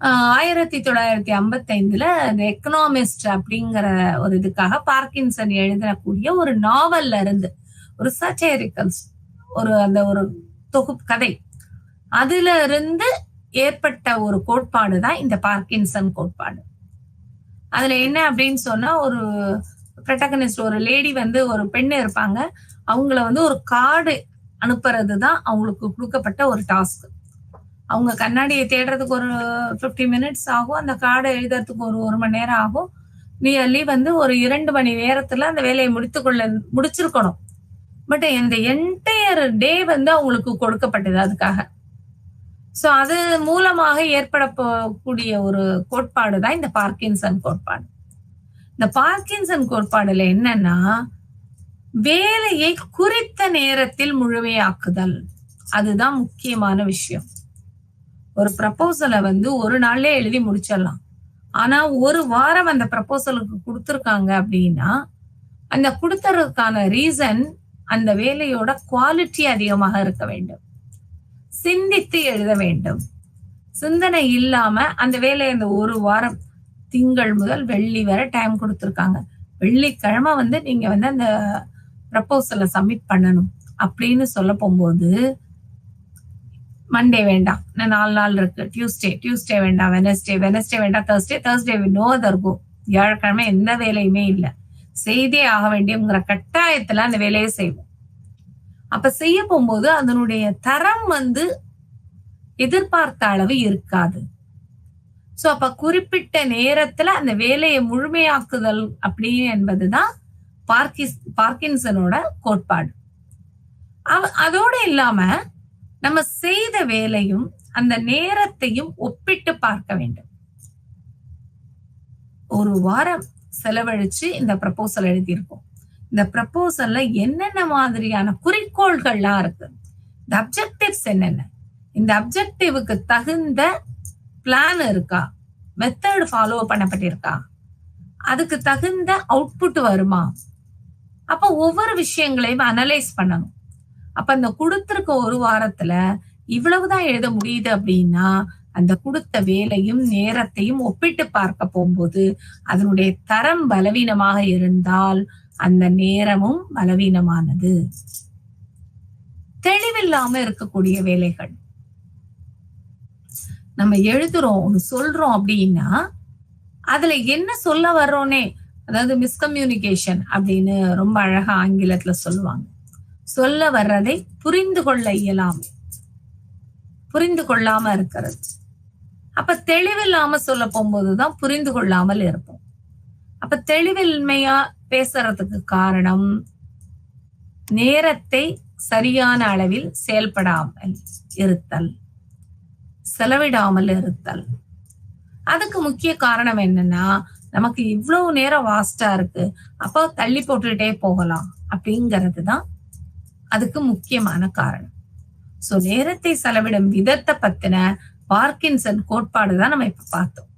1955 இந்த எக்கனாமிஸ்ட் அப்படிங்கிற ஒரு இதுக்காக பார்க்கின்சன் எழுதக்கூடிய ஒரு நாவல்ல இருந்து ஒரு சட்டரிக்கல்ஸ் ஒரு தொகுப்பு கதை, அதுல இருந்து ஏற்பட்ட ஒரு கோட்பாடு தான் இந்த பார்க்கின்சன் கோட்பாடு. அதுல என்ன அப்படின்னு சொன்னா ஒரு ப்ரொட்டகனிஸ்ட், ஒரு லேடி வந்து ஒரு பெண் இருப்பாங்க, அவங்கள வந்து ஒரு கார்டு அனுப்புறது தான் அவங்களுக்கு கொடுக்கப்பட்ட ஒரு டாஸ்க். அவங்க கண்ணாடியை தேடுறதுக்கு ஒரு 50 மினிட்ஸ் ஆகும், அந்த கார்டை எழுதுறதுக்கு ஒரு மணி நேரம் ஆகும். நியர்லி வந்து ஒரு 2 மணி நேரத்துல அந்த வேலையை முடிச்சிருக்கணும். பட் இந்த என்டையர் டே வந்து அவங்களுக்கு கொடுக்கப்பட்டது அதுக்காக. சோ அது மூலமாக ஏற்படக்கூடிய ஒரு கோட்பாடு தான் இந்த பார்க்கின்சன் கோட்பாடு. இந்த பார்க்கின்சன் கோட்பாடுல என்னன்னா வேலையை குறித்த நேரத்தில் முழுமையாக்குதல், அதுதான் முக்கியமான விஷயம். ஒரு ப்ரப்போசலை வந்து ஒரு நாள்லயே எழுதி முடிச்சிடலாம், ஆனா ஒரு வாரம் அந்த ப்ரப்போசலுக்கு கொடுத்துருக்காங்க அப்படின்னா அந்த கொடுத்தறதுக்கான ரீசன் அந்த வேலையோட குவாலிட்டி அதிகமாக இருக்க வேண்டும், சிந்தித்து எழுத வேண்டும். சிந்தனை இல்லாம அந்த வேலையை அந்த ஒரு வாரம் திங்கள் முதல் வெள்ளி வரை டைம் கொடுத்துருக்காங்க, வெள்ளிக்கிழமை வந்து நீங்க வந்து அந்த ப்ரப்போசலை சப்மிட் பண்ணணும் அப்படின்னு சொல்ல போகும்போது மண்டே வேண்டாம், 4 நாள் இருக்கு, டியூஸ்டே வேண்டாம், வெனஸ்டே வேண்டாம், தேர்ஸ்டே நோ அதர் கோ, வியாழக்கிழமை எந்த வேலையுமே இல்லை, செய்தே ஆக வேண்டியங்கிற கட்டாயத்துல அந்த வேலையை செய்வோம். அப்ப செய்ய போகும்போது அதனுடைய தரம் வந்து எதிர்பார்த்த அளவு இருக்காது. சோ அப்ப குறிப்பிட்ட நேரத்துல அந்த வேலையை முழுமையாக்குதல் அப்படி என்பதுதான் பார்க்கின்சனோட கோட்பாடு. அதோட இல்லாம நம்ம செய்த வேலையும் அந்த நேரத்தையும் ஒப்பிட்டு பார்க்க வேண்டும். ஒரு வாரம் செலவழிச்சு இந்த ப்ரப்போசல் எழுதியிருக்கோம், இந்த ப்ரப்போசல்ல என்னென்ன மாதிரியான குறிக்கோள்கள்லாம் இருக்கு, இந்த அப்ஜெக்டிவ்ஸ் என்னென்ன, இந்த அப்ஜெக்டிவ்க்கு தகுந்த பிளான் இருக்கா, மெத்தட் ஃபாலோ பண்ணப்பட்டிருக்கா, அதுக்கு தகுந்த அவுட்புட் வருமா, அப்ப ஒவ்வொரு விஷயங்களையும் அனலைஸ் பண்ணணும். அப்ப அந்த கொடுத்திருக்க ஒரு வாரத்துல இவ்வளவுதான் எழுத முடியுது அப்படின்னா அந்த கொடுத்த வேலையும் நேரத்தையும் ஒப்பிட்டு பார்க்க போகும்போது அதனுடைய தரம் பலவீனமாக இருந்தால் அந்த நேரமும் பலவீனமானது. தெளிவில்லாம இருக்கக்கூடிய வேலைகள், நம்ம எழுதுறோம் சொல்றோம் அப்படின்னா அதுல என்ன சொல்ல வர்றோன்னே, அதாவது மிஸ்கம்யூனிகேஷன் அப்படின்னு ரொம்ப அழகா ஆங்கிலத்துல சொல்லுவாங்க, சொல்ல வர்றதை புரிந்து கொள்ள இயலாமை. புரிந்து கொள்ளாம இருக்கிறது. அப்ப தெளிவில்லாம சொல்ல போகும்போதுதான் புரிந்து கொள்ளாமல் இருப்போம். அப்ப தெளிவின்மையா பேசுறதுக்கு காரணம் நேரத்தை சரியான அளவில் செயல்படாமல் இருத்தல், செலவிடாமல் இருத்தல். அதுக்கு முக்கிய காரணம் என்னன்னா, நமக்கு இவ்வளவு நேரம் வாஸ்டா இருக்கு, அப்போ தள்ளி போட்டுட்டே போகலாம் அப்படிங்கிறது தான் அதுக்கு முக்கியமான காரணம். சோ நேரத்தை செலவிடும் விதத்தை பத்தின பார்க்கின்சன் கோட்பாடு தான் நம்ம இப்ப பார்த்தோம்.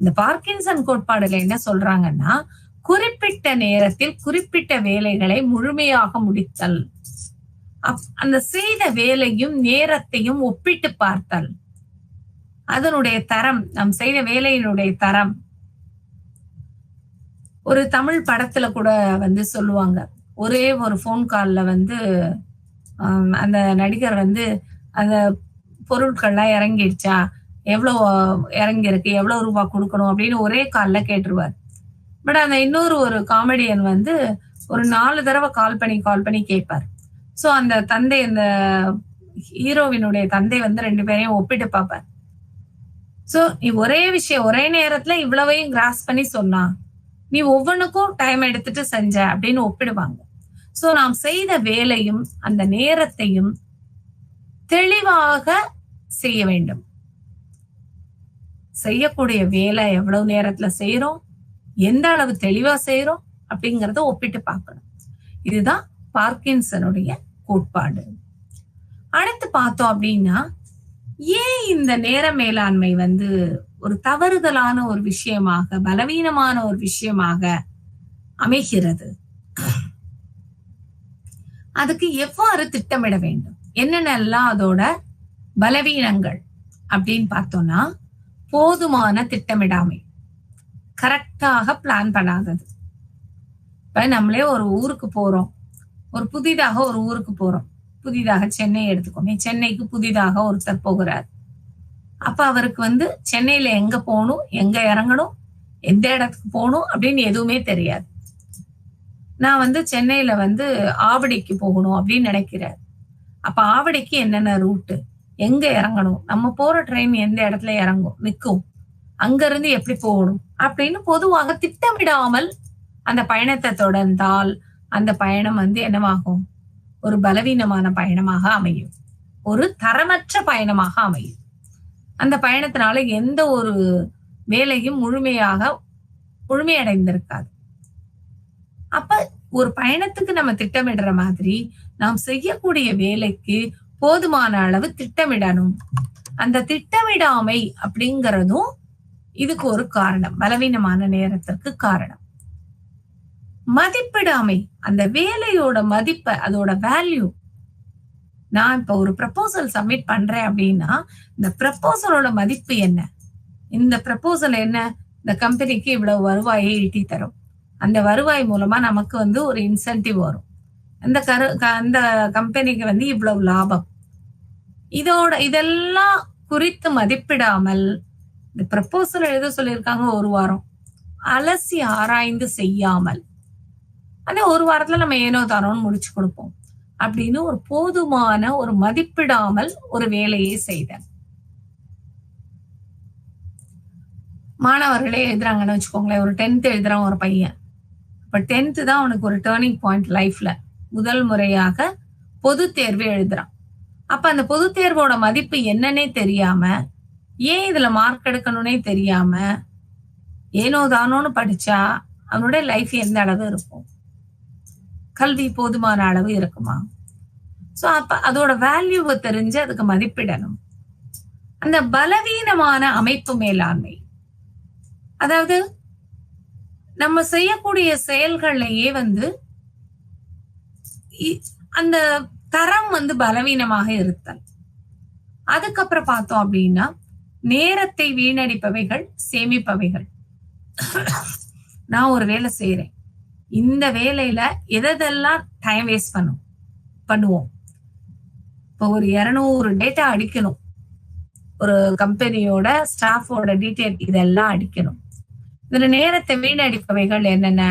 இந்த பார்க்கின்சன் கோட்பாடுல என்ன சொல்றாங்கன்னா, குறிப்பிட்ட நேரத்தில் குறிப்பிட்ட வேலைகளை முழுமையாக முடித்தல், அந்த செய்த வேலையும் நேரத்தையும் ஒப்பிட்டு பார்த்தல், அதனுடைய தரம், நம் செய்த வேலையினுடைய தரம். ஒரு தமிழ் படத்துல கூட சொல்லுவாங்க, ஒரே ஒரு போன் கால்ல அந்த நடிகர் அந்த பொருட்கள்லாம் இறங்கிடுச்சா, எவ்வளவு இறங்கி இருக்கு, எவ்வளவு ரூபாய் கொடுக்கணும் அப்படின்னு ஒரே கால்ல கேட்டுருவார். பட் அந்த இன்னொரு ஒரு காமெடியன் ஒரு 4 தடவை கால் பண்ணி கேட்பார். சோ அந்த தந்தை, அந்த ஹீரோவினுடைய தந்தை 2 பேரையும் ஒப்பிட்டு பார்ப்பார். சோ நீ ஒரே விஷயம் ஒரே நேரத்துல இவ்வளவையும் கிராஸ் பண்ணி சொன்னா, நீ ஒவ்வொன்னுக்கும் டைம் எடுத்துட்டு செஞ்ச அப்படின்னு ஒப்பிடுவாங்க. சோ நாம் செய்த வேலையும் அந்த நேரத்தையும் தெளிவாக செய்ய வேண்டும். செய்யக்கூடிய வேலை எவ்வளவு நேரத்துல செய்யறோம், எந்த அளவு தெளிவா செய்யறோம் அப்படிங்கறத ஒப்பிட்டு பார்க்கணும். இதுதான் பார்க்கின்சனுடைய கோட்பாடு. அடுத்து பார்த்தோம் அப்படின்னா, ஏன் இந்த நேர மேலாண்மை ஒரு தவறுதலான ஒரு விஷயமாக, பலவீனமான ஒரு விஷயமாக அமைகிறது? அதுக்கு எவ்வாறு திட்டமிட வேண்டும், என்னென்னலாம் அதோட பலவீனங்கள் அப்படின்னு பார்த்தோம்னா, போதுமான திட்டமிடாமை, கரெக்டாக பிளான் பண்ணாதது. இப்ப நம்மளே ஒரு ஊருக்கு போறோம், புதிதாக ஒரு ஊருக்கு போறோம், புதிதாக சென்னை எடுத்துக்கோமே, சென்னைக்கு புதிதாக ஒருத்தர் போகிறார். அப்ப அவருக்கு சென்னையில எங்க போகணும், எங்க இறங்கணும், எந்த இடத்துக்கு போகணும் அப்படின்னு எதுவுமே தெரியாது. நான் சென்னையில ஆவடிக்கு போகணும் அப்படின்னு நினைக்கிறார். அப்ப ஆவடிக்கு என்னென்ன ரூட்டு, எங்க இறங்கணும், நம்ம போற ட்ரெயின் எந்த இடத்துல இறங்கும், நிற்கும், அங்க இருந்து எப்படி போகணும் அப்படின்னு பொதுவாக திட்டமிடாமல் அந்த பயணத்தை தொடர்ந்தால் அந்த பயணம் என்னவாகும், ஒரு பலவீனமான பயணமாக அமையும், ஒரு தரமற்ற பயணமாக அமையும். அந்த பயணத்தினால எந்த ஒரு வேலையும் முழுமையடைந்திருக்காது. அப்ப ஒரு பயணத்துக்கு நம்ம திட்டமிடுற மாதிரி நாம் செய்யக்கூடிய வேலைக்கு போதுமான அளவு திட்டமிடணும். அந்த திட்டமிடாமை அப்படிங்கிறதும் இதுக்கு ஒரு காரணம், பலவீனமான நேரத்திற்கு காரணம். மதிப்பிடாமை, அந்த வேலையோட மதிப்பை, அதோட வேல்யூ. நான் இப்ப ஒரு ப்ரப்போசல் சப்மிட் பண்றேன் அப்படின்னா, இந்த ப்ரப்போசலோட மதிப்பு என்ன, இந்த ப்ரப்போசல் என்ன, இந்த கம்பெனிக்கு இவ்வளவு வருவாயை ஈட்டி தரும், அந்த வருவாய் மூலமா நமக்கு ஒரு இன்சென்டிவ் வரும், அந்த கம்பெனிக்கு இவ்வளவு லாபம், இதெல்லாம் குறித்து மதிப்பிடாமல் இந்த ப்ரப்போசல் எழுத சொல்லியிருக்காங்க, ஒரு வாரம் அலசி ஆராய்ந்து செய்யாமல் அந்த ஒரு வாரத்துல நம்ம ஏனோ தானோன்னு முடிச்சு கொடுப்போம் அப்படின்னு ஒரு போதுமான ஒரு மதிப்பிடாமல் ஒரு வேலையை செய்தேன். மாணவர்களே எழுதுறாங்கன்னு வச்சுக்கோங்களேன், ஒரு 10th எழுதுறான் ஒரு பையன். இப்ப 10th தான் அவனுக்கு ஒரு டேர்னிங் பாயிண்ட் லைஃப்ல. முதல் முறையாக பொது தேர்வு எழுதுறான். அப்ப அந்த பொது தேர்வோட மதிப்பு என்னன்னே தெரியாம, ஏன் இதுல மார்க் எடுக்கணும்னே தெரியாம ஏனோ தானோன்னு படிச்சா அவனுடைய லைஃப் எந்த அளவு இருக்கும், கல்வி போதுமான அளவு இருக்குமா? சோ அப்ப அதோட வேல்யூவை தெரிஞ்சு அதுக்கு மதிப்பிடணும். அந்த பலவீனமான அமைப்பு மேலாண்மை, அதாவது நம்ம செய்யக்கூடிய செயல்கள்லயே அந்த தரம் பலவீனமாக இருத்தல். அதுக்கப்புறம் பார்த்தோம் அப்படின்னா, நேரத்தை வீணடிப்பவைகள், சேமிப்பவைகள். நான் ஒரு வேலை செய்யறேன், இந்த வேலையில எதெல்லாம் டைம் வேஸ்ட் பண்ணுவோம். இப்போ ஒரு 200 டேட்டா அடிக்கணும், ஒரு கம்பெனியோட ஸ்டாஃபோட டீட்டெயில் இதெல்லாம் அடிக்கணும். இதுல நேரத்தை வீணடிப்பவைகள் என்னென்ன,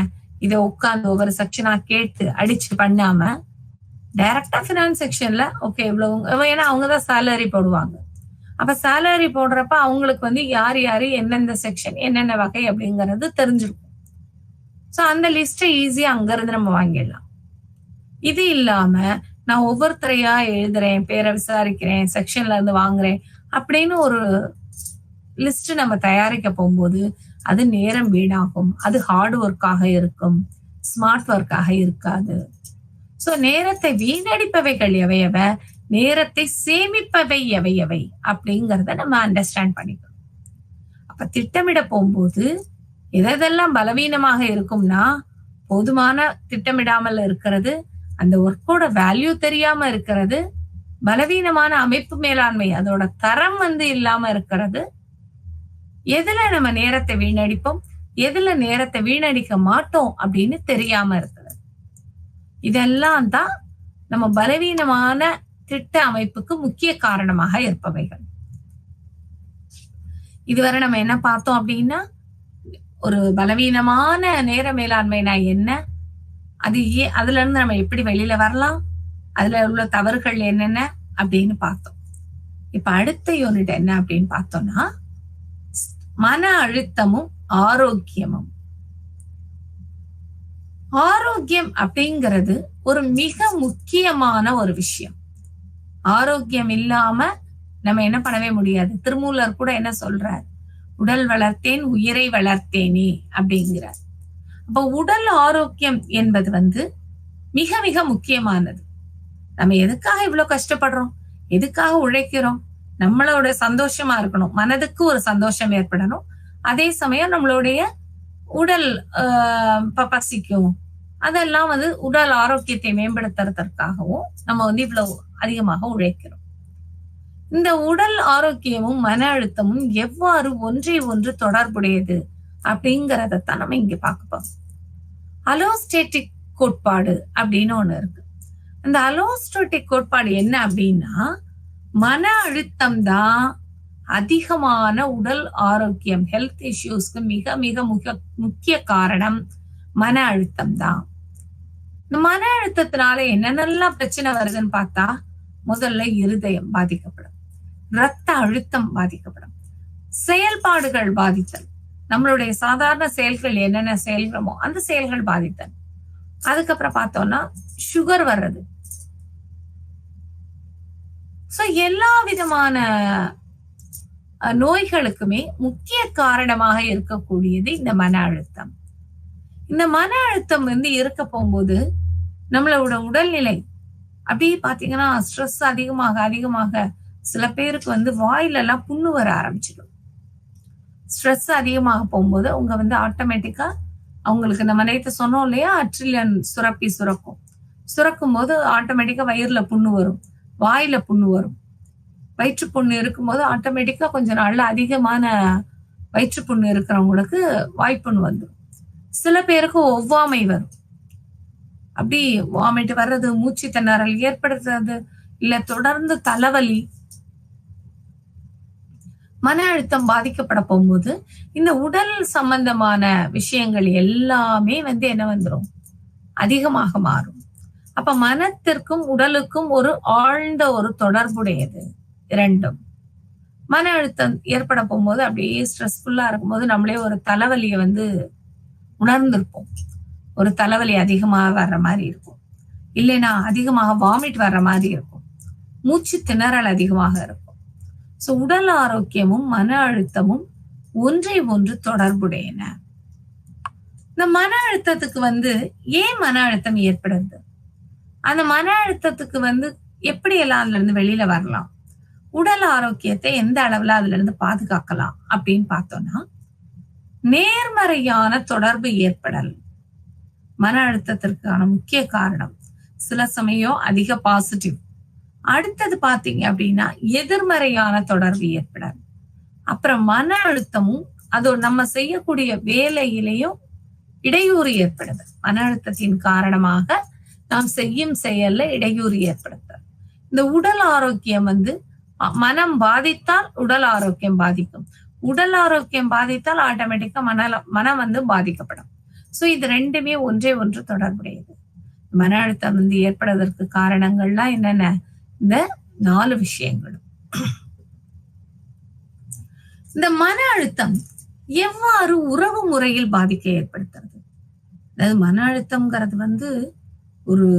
இதை உட்கார்ந்து ஒவ்வொரு செக்ஷனா கேட்டு அடிச்சு பண்ணாம டைரக்டா பினான்ஸ் செக்ஷன்ல ஓகே இவ்வளவு, ஏன்னா அவங்கதான் சேலரி போடுவாங்க, அப்ப சேலரி போடுறப்ப அவங்களுக்கு வந்து யார் யாரு எந்தெந்த செக்ஷன் என்னென்ன வகை அப்படிங்கறது தெரிஞ்சிருக்கும். சோ அந்த லிஸ்ட ஈஸியா அங்க இருந்து நம்ம வாங்கிடலாம். இது இல்லாம நான் ஒவ்வொருத்தரையா எழுதுறேன், பேரை விசாரிக்கிறேன், செக்ஷன்ல இருந்து வாங்குறேன் அப்படின்னு ஒரு லிஸ்ட் நம்ம தயாரிக்க போகும்போது அது நேரம் வீணாகும். அது ஹார்ட் ஒர்க்காக இருக்கும், ஸ்மார்ட் ஒர்க்காக இருக்காது. சோ நேரத்தை வீணடிப்பவைகள் எவையவை, நேரத்தை சேமிப்பவை எவையவை அப்படிங்கறத நம்ம அண்டர்ஸ்டாண்ட் பண்ணிக்கணும். அப்ப திட்டமிட போகும்போது எதெல்லாம் பலவீனமாக இருக்கும்னா, போதுமான திட்டமிடாமல் இருக்கிறது, அந்த ஒர்க்கோட வேல்யூ தெரியாம இருக்கிறது, பலவீனமான அமைப்பு மேலாண்மை அதோட தரம் வந்து இல்லாம இருக்கிறது, எதுல நம்ம நேரத்தை வீணடிப்போம், எதுல நேரத்தை வீணடிக்க மாட்டோம் அப்படின்னு தெரியாம இருக்கிறது. இதெல்லாம் தான் நம்ம பலவீனமான திட்ட அமைப்புக்கு முக்கிய காரணமாக இருப்பவைகள். இதுவரை நம்ம என்ன பார்த்தோம் அப்படின்னா, ஒரு பலவீனமான நேர மேலாண்மைனா என்ன, அது அதுல இருந்து நம்ம எப்படி வெளியில வரலாம், அதுல உள்ள தவறுகள் என்னென்ன அப்படின்னு பார்த்தோம். இப்ப அடுத்த யூனிட் என்ன அப்படின்னு பார்த்தோம்னா, மன அழுத்தமும் ஆரோக்கியமும். ஆரோக்கியம் அப்படிங்கிறது ஒரு மிக முக்கியமான ஒரு விஷயம். ஆரோக்கியம் இல்லாம நம்ம என்ன பண்ணவே முடியாது. திருமூலர் கூட என்ன சொல்றார், உடல் வளர்த்தேன் உயிரை வளர்த்தேனே அப்படிங்கிறார். அப்ப உடல் ஆரோக்கியம் என்பது வந்து மிக மிக முக்கியமானது. நம்ம எதுக்காக இவ்வளவு கஷ்டப்படுறோம், எதுக்காக உழைக்கிறோம், நம்மளோட சந்தோஷமா இருக்கணும், மனதுக்கு ஒரு சந்தோஷம் ஏற்படணும், அதே சமயம் நம்மளுடைய உடல் பசிக்கும், அதெல்லாம் வந்து உடல் ஆரோக்கியத்தை மேம்படுத்துறதற்காகவும் நம்ம வந்து இவ்வளவு அதிகமாக உழைக்கிறோம். இந்த உடல் ஆரோக்கியமும் மன அழுத்தமும் எவ்வாறு ஒன்றை ஒன்று தொடர்புடையது அப்படிங்கறதான் நம்ம இங்க பார்க்க போறோம். அலோஸ்டேட்டிக் கோட்பாடு அப்படின்னு ஒண்ணு இருக்கு. அந்த அலோஸ்டேட்டிக் கோட்பாடு என்ன அப்படின்னா, மன அழுத்தம் தான் அதிகமான உடல் ஆரோக்கியம், ஹெல்த் இஷ்யூஸ்க்கு மிக மிக முக்கிய காரணம் மன அழுத்தம் தான். இந்த மன அழுத்தத்தினால என்னென்னலாம் பிரச்சனை வருதுன்னு பார்த்தா, முதல்ல இருதயம் பாதிக்கப்படும், ரத்த அழுத்தம் பாதிக்கப்படும், செயல்பாடுகள் பாதித்தல், நம்மளுடைய சாதாரண செயல்கள் என்னென்ன செயல்களோ அந்த செயல்கள் பாதித்தல், அதுக்கப்புறம் பார்த்தோம்னா சுகர் வர்றது. சோ எல்லா விதமான நோய்களுக்குமே முக்கிய காரணமாக இருக்கக்கூடியது இந்த மன அழுத்தம். இந்த மன அழுத்தம் வந்து இருக்க போகும்போது நம்மளோட உடல்நிலை அப்படியே பாத்தீங்கன்னா ஸ்ட்ரெஸ் அதிகமாக அதிகமாக சில பேருக்கு வந்து வாயில எல்லாம் புண்ணு வர ஆரம்பிச்சிடும். ஸ்ட்ரெஸ் அதிகமாக போகும்போது அவங்க வந்து ஆட்டோமேட்டிக்கா அவங்களுக்கு நம்ம நேத்து சொன்னோம் இல்லையா, அட்ரிலியன் சுரப்பி சுரக்கும் போது ஆட்டோமேட்டிக்கா வயிறுல புண்ணு வரும், வாயில புண்ணு வரும். வயிற்று புண்ணு இருக்கும்போது ஆட்டோமேட்டிக்கா கொஞ்ச நாள்ல அதிகமான வயிற்று புண்ணு இருக்கிறவங்களுக்கு வாய்ப்புண்ணு வந்துடும். சில பேருக்கு ஒவ்வாமை வரும், அப்படி வாமிட் வர்றது, மூச்சு திணறல் ஏற்படுறது, இல்ல தொடர்ந்து தலைவலி. மன அழுத்தம் பாதிக்கப்பட போகும்போது இந்த உடல் சம்பந்தமான விஷயங்கள் எல்லாமே வந்து என்ன வந்துடும், அதிகமாக மாறும். அப்ப மனத்திற்கும் உடலுக்கும் ஒரு ஆழ்ந்த ஒரு தொடர்புடையது இரண்டும். மன அழுத்தம் ஏற்பட போகும்போது அப்படியே ஸ்ட்ரெஸ்ஃபுல்லா இருக்கும்போது நம்மளே ஒரு தலைவலியை வந்து உணர்ந்திருப்போம். ஒரு தலைவலி அதிகமாக வர்ற மாதிரி இருக்கும், இல்லைன்னா அதிகமாக வாமிட் வர்ற மாதிரி இருக்கும், மூச்சு திணறல் அதிகமாக இருக்கும். சோ உடல் ஆரோக்கியமும் மன அழுத்தமும் ஒன்றை ஒன்று தொடர்புடையன. இந்த மன அழுத்தத்துக்கு வந்து ஏன் மன அழுத்தம் ஏற்படுது, அந்த மன அழுத்தத்துக்கு வந்து எப்படி எல்லாம் அதுல இருந்து வெளியில வரலாம், உடல் ஆரோக்கியத்தை எந்த அளவுல அதுல இருந்து பாதுகாக்கலாம் அப்படின்னு பார்த்தோம்னா, நேர்மறையான தொடர்பு ஏற்படல் மன அழுத்தத்திற்கான முக்கிய காரணம். சில சமயம் அதிக பாசிட்டிவ். அடுத்தது பாத்தீங்க அப்படின்னா எதிர்மறையான தொடர்பு ஏற்படல். அப்புறம் மன அழுத்தமும் அதோட நம்ம செய்யக்கூடிய வேலையிலையும் இடையூறு ஏற்படுது. மன அழுத்தத்தின் காரணமாக நாம் செய்யும் செயல்ல இடையூறு ஏற்படுத்தும். இந்த உடல் ஆரோக்கியம் வந்து மனம் பாதித்தால் உடல் ஆரோக்கியம் பாதிக்கும், உடல் ஆரோக்கியம் பாதித்தால் ஆட்டோமேட்டிக்கா மனம் வந்து பாதிக்கப்படும். சோ இது ரெண்டுமே ஒன்றே ஒன்று தொடர்புடையது. மன அழுத்தம் வந்து ஏற்படுவதற்கு காரணங்கள்லாம் என்னென்ன, இந்த 4 விஷயங்களும். இந்த மன அழுத்தம் எவ்வாறு உறவு முறையில் பாதிக்க ஏற்படுத்துறது? அதாவது மன அழுத்தம்ங்கிறது ஒரு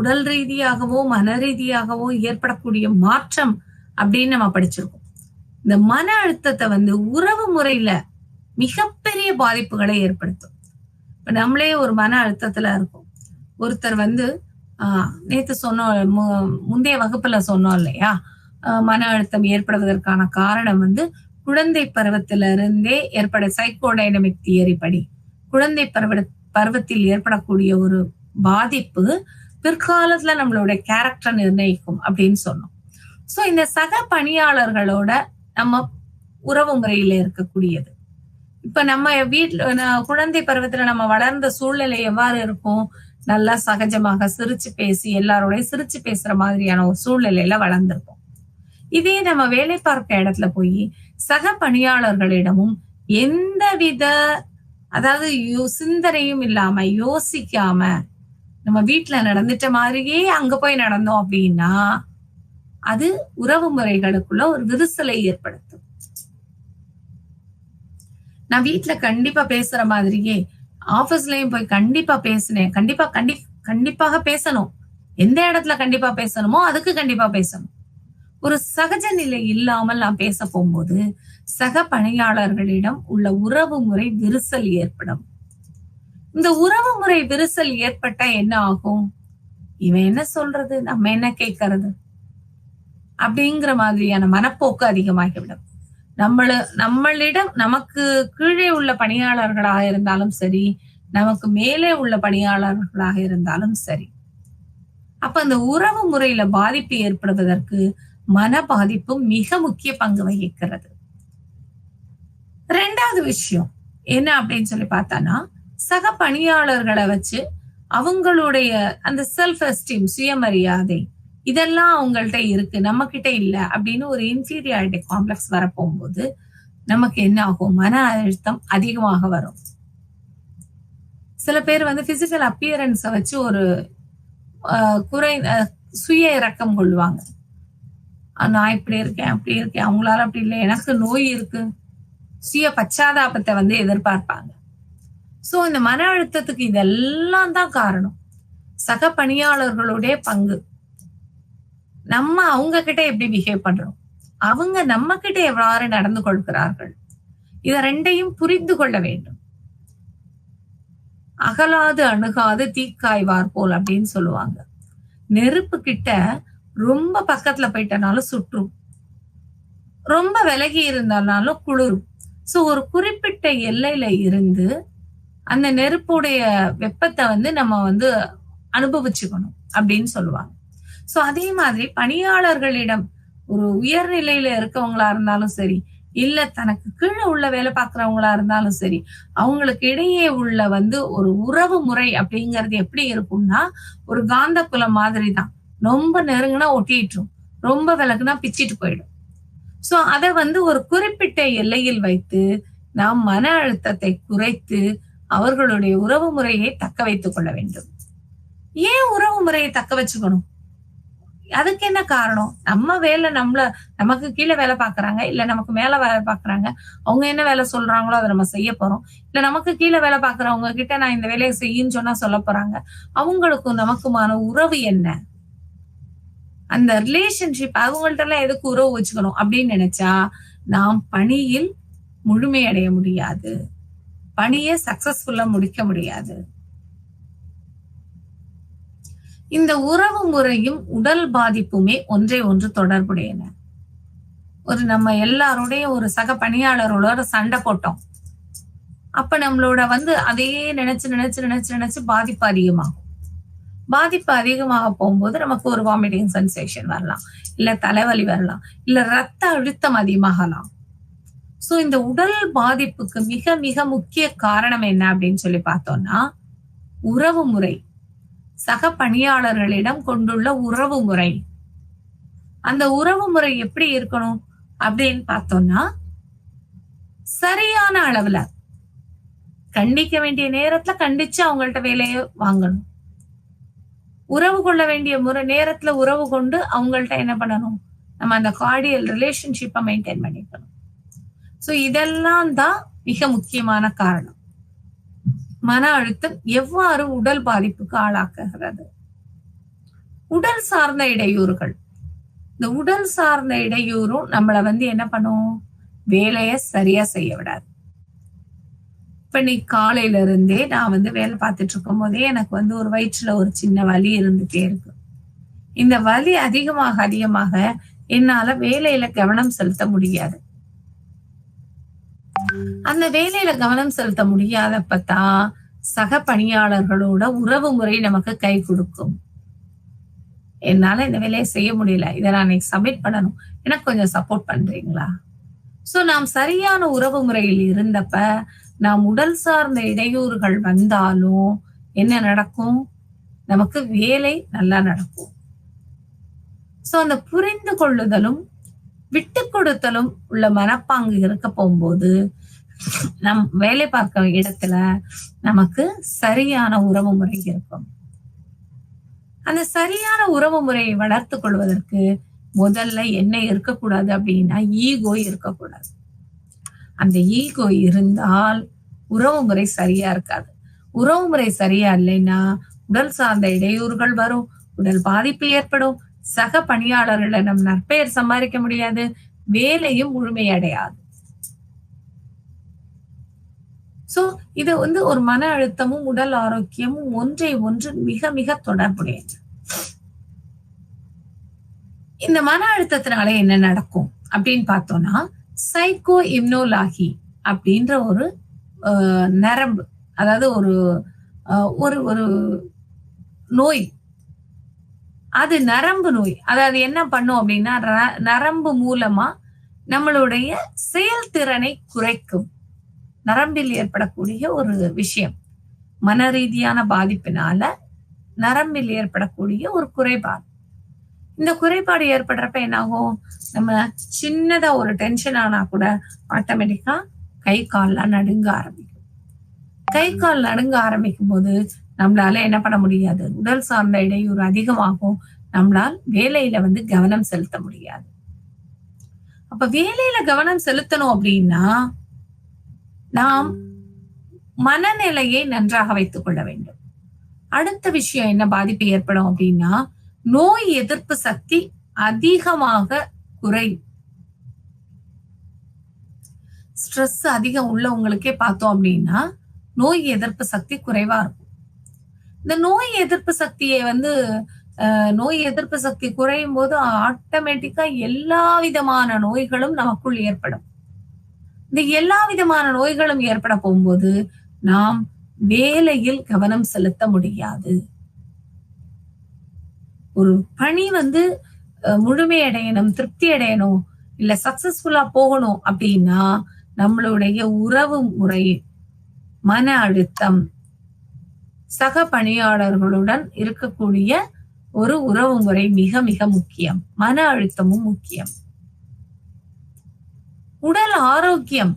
உடல் ரீதியாகவோ மன ரீதியாகவோ ஏற்படக்கூடிய மாற்றம் அப்படின்னு நம்ம படிச்சிருக்கோம். இந்த மன அழுத்தத்தை உறவு முறையில மிகப்பெரிய பாதிப்புகளை ஏற்படுத்தும். இப்ப நம்மளே ஒரு மன அழுத்தத்துல இருக்கோம். ஒருத்தர் நேத்து சொன்னோம், முந்தைய வகுப்புல சொன்னோம் இல்லையா, மன அழுத்தம் ஏற்படுவதற்கான காரணம் குழந்தை பருவத்திலிருந்தே ஏற்பட சைக்கோடைனமிக் தியரி படி குழந்தை பருவத்தில் ஏற்படக்கூடிய ஒரு பாதிப்பு பிற்காலத்துல நம்மளுடைய கேரக்டர் நிர்ணயிக்கும் அப்படின்னு சொன்னோம். சோ இந்த சக பணியாளர்களோட நம்ம உறவு முறையில இருக்கக்கூடியது. இப்ப நம்ம வீட்டுல குழந்தை பருவத்துல நம்ம வளர்ந்த சூழ்நிலை எவ்வாறு இருக்கும்? நல்லா சகஜமாக சிரிச்சு பேசி எல்லாரோடய சிரிச்சு பேசுற மாதிரியான ஒரு சூழ்நிலையில வளர்ந்திருப்போம். இதே நம்ம வேலை பார்க்க இடத்துல போய் சக பணியாளர்களிடமும் எந்தவித அதாவது சிந்தனையும் இல்லாம யோசிக்காம நம்ம வீட்டுல நடந்துட்ட மாதிரியே அங்க போய் நடந்தோம் அப்படின்னா அது உறவு முறைகளுக்குள்ள ஒரு விரிசலை ஏற்படுத்தும். நான் வீட்டுல கண்டிப்பா பேசுற மாதிரியே ஆபீஸ்லயும் போய் கண்டிப்பா பேசினேன். கண்டிப்பாக பேசணும். எந்த இடத்துல கண்டிப்பா பேசணுமோ அதுக்கு கண்டிப்பா பேசணும். ஒரு சகஜ நிலை இல்லாமல் நான் பேச போகும்போது சக பணியாளர்களிடம் உள்ள உறவு முறை விரிசல் ஏற்படும். இந்த உறவு முறை விரிசல் ஏற்பட்டா என்ன ஆகும்? இவன் என்ன சொல்றது, நம்ம என்ன கேட்கறது அப்படிங்கிற மாதிரியான மனப்போக்கு அதிகமாகிவிடும். நம்மளிடம் நமக்கு கீழே உள்ள பணியாளர்களாக இருந்தாலும் சரி, நமக்கு மேலே உள்ள பணியாளர்களாக இருந்தாலும் சரி, அப்ப அந்த உறவு முறையில பாதிப்பு ஏற்படுவதற்கு மன பாதிப்பு மிக முக்கிய பங்கு வகிக்கிறது. ரெண்டாவது விஷயம் என்ன அப்படின்னு சொல்லி பார்த்தானா, சக பணியாளர்களை வச்சு அவங்களுடைய அந்த செல்ஃப் எஸ்டீம், சுயமரியாதை, இதெல்லாம் அவங்கள்ட்ட இருக்கு, நம்ம கிட்ட இல்ல அப்படின்னு ஒரு இன்ஃபீரியாரிட்டி காம்ப்ளெக்ஸ் வரப்போகும்போது நமக்கு என்ன ஆகும்? மன அழுத்தம் அதிகமாக வரும். சில பேர் பிசிக்கல் அப்பியரன்ஸை வச்சு ஒரு சுய இரக்கம் கொள்வாங்க. நான் இப்படி இருக்கேன் அப்படி இருக்கேன், அவங்களால அப்படி இல்லை, எனக்கு நோய் இருக்கு, சுய பச்சாதாபத்தை எதிர்பார்ப்பாங்க. சோ இந்த மன அழுத்தத்துக்கு இதெல்லாம் தான் காரணம். சக பணியாளர்களுடைய பங்கு. நம்ம அவங்க கிட்ட எப்படி பிஹேவ் பண்றோம், அவங்க நம்ம கிட்ட எவ்வாறு நடந்து கொள்கிறார்கள், இத ரெண்டையும் புரிந்து கொள்ள வேண்டும். அகலாது அணுகாது தீக்காய்வார் போல் அப்படின்னு சொல்லுவாங்க. நெருப்பு கிட்ட ரொம்ப பக்கத்துல போயிட்டனாலும் சுற்றும், ரொம்ப விலகி இருந்தாலும் குளிரும். சோ ஒரு குறிப்பிட்ட எல்லையில இருந்து அந்த நெருப்புடைய வெப்பத்தை நம்ம அனுபவிச்சுக்கணும் அப்படின்னு சொல்லுவாங்க. சோ அதே மாதிரி பணியாளர்களிடம் ஒரு உயர்நிலையில இருக்கவங்களா இருந்தாலும் சரி, இல்ல தனக்கு கீழே உள்ள வேலை பார்க்கிறவங்களா இருந்தாலும் சரி, அவங்களுக்கு இடையே உள்ள ஒரு உறவு முறை அப்படிங்கிறது எப்படி இருக்கும்னா ஒரு காந்த புலம் மாதிரி தான். ரொம்ப நெருங்கினா ஒட்டிட்டுரும், ரொம்ப விலகுனா பிச்சிட்டு போயிடும். சோ அதை ஒரு குறிப்பிட்ட எல்லையில் வைத்து நாம் மன அழுத்தத்தை குறைத்து அவர்களுடைய உறவு முறையை தக்க வைத்துக் கொள்ள வேண்டும். ஏன் உறவு முறையை தக்க வச்சுக்கணும்? அதுக்கு என்ன காரணம்? நம்ம வேலை நமக்கு கீழே வேலை பாக்குறாங்க, இல்ல நமக்கு மேல வேலை பாக்குறாங்க, அவங்க என்ன வேலை சொல்றாங்களோ அதை நம்ம செய்ய போறோம். இல்ல நமக்கு கீழே வேலை பாக்குறவங்க கிட்ட நான் இந்த வேலையை செய்யுன்னு சொன்னா சொல்ல போறாங்க. அவங்களுக்கும் நமக்குமான உறவு என்ன? அந்த ரிலேஷன்ஷிப், அவங்கள்ட்ட எல்லாம் எதுக்கு உறவு வச்சுக்கணும் அப்படின்னு நினைச்சா நாம் பணியில் முழுமையடைய முடியாது, பணியை சக்சஸ்ஃபுல்லா முடிக்க முடியாது. இந்த உறவு முறையும் உடல் பாதிப்புமே ஒன்றை ஒன்று தொடர்புடையன. நம்ம எல்லாருடைய ஒரு சக பணியாளர்களோட சண்டை போட்டோம், அப்ப நம்மளோட அதையே நினைச்சு நினைச்சு நினைச்சு நினைச்சு பாதிப்பு அதிகமாகும். பாதிப்பு அதிகமாக போகும்போது நமக்கு ஒரு வாமிட்டிங் சென்சேஷன் வரலாம், இல்ல தலைவலி வரலாம், இல்ல ரத்த அழுத்தம் அதிகமாகலாம். சோ இந்த உடல் பாதிப்புக்கு மிக மிக முக்கிய காரணம் என்ன அப்படின்னு சொல்லி பார்த்தோம்னா உறவு முறை, சக பணியாளர்களிடம் கொண்டுள்ள உறவு முறை. அந்த உறவு முறை எப்படி இருக்கணும் அப்படின்னு பார்த்தோம்னா, சரியான அளவுல கண்டிக்க வேண்டிய நேரத்துல கண்டிச்சு அவங்கள்ட்ட வேலையை வாங்கணும். உறவு கொள்ள வேண்டிய நேரத்துல உறவு கொண்டு அவங்கள்ட்ட என்ன பண்ணணும், நம்ம அந்த கார்டியல் ரிலேஷன்ஷிப்பை மெயின்டைன் பண்ணிக்கணும். சோ இதெல்லாம் தான் மிக முக்கியமான காரணம். மன அழுத்தம் எவ்வாறு உடல் பாதிப்புக்கு ஆளாக்குகிறது? உடல் சார்ந்த இடையூறுகள். இந்த உடல் சார்ந்த இடையூறும் நம்மள என்ன பண்ணும், வேலைய சரியா செய்ய விடாது. இப்ப நீ காலையில இருந்தே நான் வேலை பார்த்துட்டு இருக்கும் போதே எனக்கு ஒரு வயிற்றுல ஒரு சின்ன வலி இருந்துட்டே இருக்கு. இந்த வலி அதிகமாக அதிகமாக என்னால வேலையில கவனம் செலுத்த முடியாது. அந்த வேலையில கவனம் செலுத்த முடியாதப்பதான் சக பணியாளர்களோட உறவு முறை நமக்கு கை கொடுக்கும். என்னால இந்த வேலையை செய்ய முடியல, இதை நான் சப்மிட் பண்ணணும், எனக்கு கொஞ்சம் சப்போர்ட் பண்றீங்களா? சோ நாம் சரியான உறவு முறையில் இருந்தப்ப நாம் உடல் சார்ந்த இடையூறுகள் வந்தாலும் என்ன நடக்கும், நமக்கு வேலை நல்லா நடக்கும். சோ அந்த புரிந்து கொள்ளுதலும் விட்டு கொடுத்தலும் உள்ள மனப்பாங்கு இருக்க போகும்போது நம் வேலை பார்க்க இடத்துல நமக்கு சரியான உறவு முறை இருக்கும். அந்த சரியான உறவு முறையை வளர்த்து கொள்வதற்கு முதல்ல என்ன இருக்கக்கூடாது அப்படின்னா, ஈகோ இருக்கக்கூடாது. அந்த ஈகோ இருந்தால் உறவு முறை சரியா இருக்காது. உறவு முறை சரியா இல்லைன்னா உடல் சார்ந்த இடையூறுகள் வரும், உடல் பாதிப்பு ஏற்படும், சக பணியாளர்களிடம் நற்பெயர் சம்பாதிக்க முடியாது, வேலையும் முழுமையடையாது. சோ இது ஒரு மன அழுத்தமும் உடல் ஆரோக்கியமும் ஒன்றை ஒன்று மிக மிக தொடர்புடையது. இந்த மன அழுத்தத்தினால என்ன நடக்கும் அப்படின்னு பார்த்தோம்னா, சைக்கோ இம்னோலாகி அப்படின்ற ஒரு நரம்பு, அதாவது ஒரு ஒரு நோய், அது நரம்பு நோய். அதாவது என்ன பண்ணும் அப்படின்னா, நரம்பு மூலமா நம்மளுடைய செயல்திறனை குறைக்கும். நரம்பில் ஏற்படக்கூடிய ஒரு விஷயம், மன ரீதியான பாதிப்பினால நரம்பில் ஏற்படக்கூடிய ஒரு குறைபாடு. இந்த குறைபாடு ஏற்படுறப்ப என்ன ஆகும், நம்ம சின்னதா ஒரு டென்ஷன் ஆனா கூட ஆட்டோமேட்டிக்கா கை கால்லாம் நடுங்க ஆரம்பிக்கும். கை கால் நடுங்க ஆரம்பிக்கும் போது நம்மளால என்ன பண்ண முடியாது, உடல் சார்ந்த இடையூறு அதிகமாகும், நம்மளால் வேலையில கவனம் செலுத்த முடியாது. அப்ப வேலையில கவனம் செலுத்தணும் அப்படின்னா நாம் மனநிலையை நன்றாக வைத்துக் கொள்ள வேண்டும். அடுத்த விஷயம் என்ன பாதிப்பு ஏற்படும் அப்படின்னா, நோய் எதிர்ப்பு சக்தி அதிகமாக குறையும். ஸ்ட்ரெஸ் அதிகம் உள்ளவங்களுக்கே பார்த்தோம் அப்படின்னா நோய் எதிர்ப்பு சக்தி குறைவா இருக்கும். இந்த நோய் எதிர்ப்பு சக்தியை நோய் எதிர்ப்பு சக்தி குறையும் போது ஆட்டோமேட்டிக்கா எல்லா விதமான நோய்களும் நமக்குள் ஏற்படும். இந்த எல்லா விதமான நோய்களும் ஏற்பட போகும்போது நாம் வேலையில் கவனம் செலுத்த முடியாது. ஒரு பணி முழுமையடையணும், திருப்தி அடையணும், இல்ல சக்சஸ்ஃபுல்லா போகணும் அப்படின்னா நம்மளுடைய உறவு முறை, மன அழுத்தம், சக பணியாளர்களுடன் இருக்கக்கூடிய ஒரு உறவு முறை மிக மிக முக்கியம். மன அழுத்தமும் முக்கியம். உடல் ஆரோக்கியம்,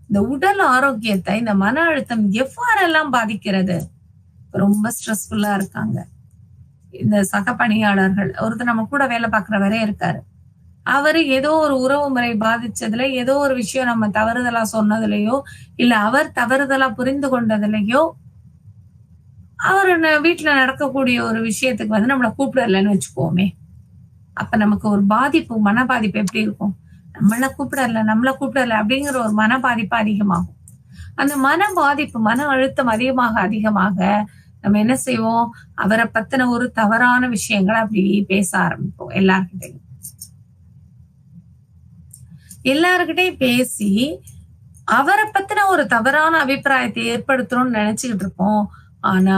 இந்த உடல் ஆரோக்கியத்தை இந்த மன அழுத்தம் எவ்வாறெல்லாம் பாதிக்கிறது? ரொம்ப ஸ்ட்ரெஸ்ஃபுல்லா இருக்காங்க இந்த சக பணியாளர்கள், ஒருத்தர் நம்ம கூட வேலை பார்க்கிறவரே இருக்காரு, அவரு ஏதோ ஒரு உறவு முறை பாதிச்சதுல, ஏதோ ஒரு விஷயம் நம்ம தவறுதலா சொன்னதுலயோ இல்ல அவர் தவறுதலா புரிந்து கொண்டதுலயோ அவரு வீட்டுல நடக்கக்கூடிய ஒரு விஷயத்துக்கு நம்மளை கூப்பிடலன்னு வச்சுக்கோமே, அப்ப நமக்கு ஒரு பாதிப்பு, மன பாதிப்பு எப்படி இருக்கும்? நம்மள கூப்பிடல அப்படிங்கிற ஒரு மன பாதிப்பு அதிகமாகும். அந்த மன பாதிப்பு, மன அழுத்தம் அதிகமாக அதிகமாக நம்ம என்ன செய்வோம், அவரை பத்தின ஒரு தவறான விஷயங்களை அப்படி பேச ஆரம்பிப்போம். எல்லார்கிட்டையும் பேசி அவரை பத்தின ஒரு தவறான அபிப்பிராயத்தை ஏற்படுத்தணும்னு நினைச்சுக்கிட்டு இருப்போம். ஆனா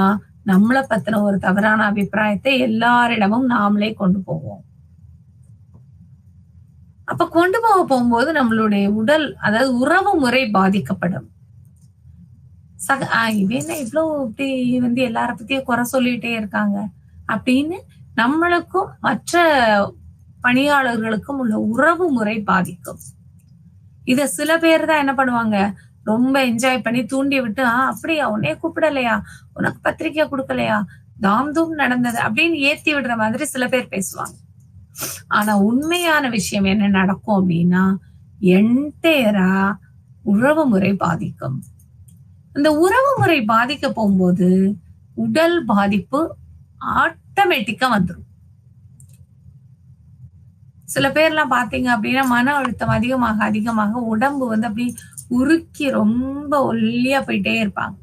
நம்மளை பத்தின ஒரு தவறான அபிப்பிராயத்தை எல்லாரிடமும் நாமளே கொண்டு போவோம். அப்ப கொண்டு போகும்போது நம்மளுடைய உடல், அதாவது உறவு முறை பாதிக்கப்படும். இவன் இவ்வளவு இப்படி எல்லார பத்தியும் குறை சொல்லிட்டே இருக்காங்க அப்படின்னு நம்மளுக்கும் மற்ற பணியாளர்களுக்கும் உள்ள உறவு முறை பாதிக்கும். இத சில பேர் தான் என்ன பண்ணுவாங்க, ரொம்ப என்ஜாய் பண்ணி தூண்டி விட்டு, அப்படியா, உன்னைய கூப்பிடலையா, உனக்கு பத்திரிக்கை கொடுக்கலையா, தாம் தூம் நடந்தது அப்படின்னு ஏத்தி விடுற மாதிரி சில பேர் பேசுவாங்க. ஆனா உண்மையான விஷயம் என்ன நடக்கும் அப்படின்னா, என்டையரா உறவு முறை பாதிக்கும். அந்த உறவு முறை பாதிக்க போகும்போது உடல் பாதிப்பு ஆட்டோமேட்டிக்கா வந்துடும். சில பேர்லாம் பாத்தீங்க அப்படின்னா, மன அழுத்தம் அதிகமாக அதிகமாக உடம்பு வந்து அப்படி உருக்கி ரொம்ப ஒல்லியா போயிட்டே இருப்பாங்க.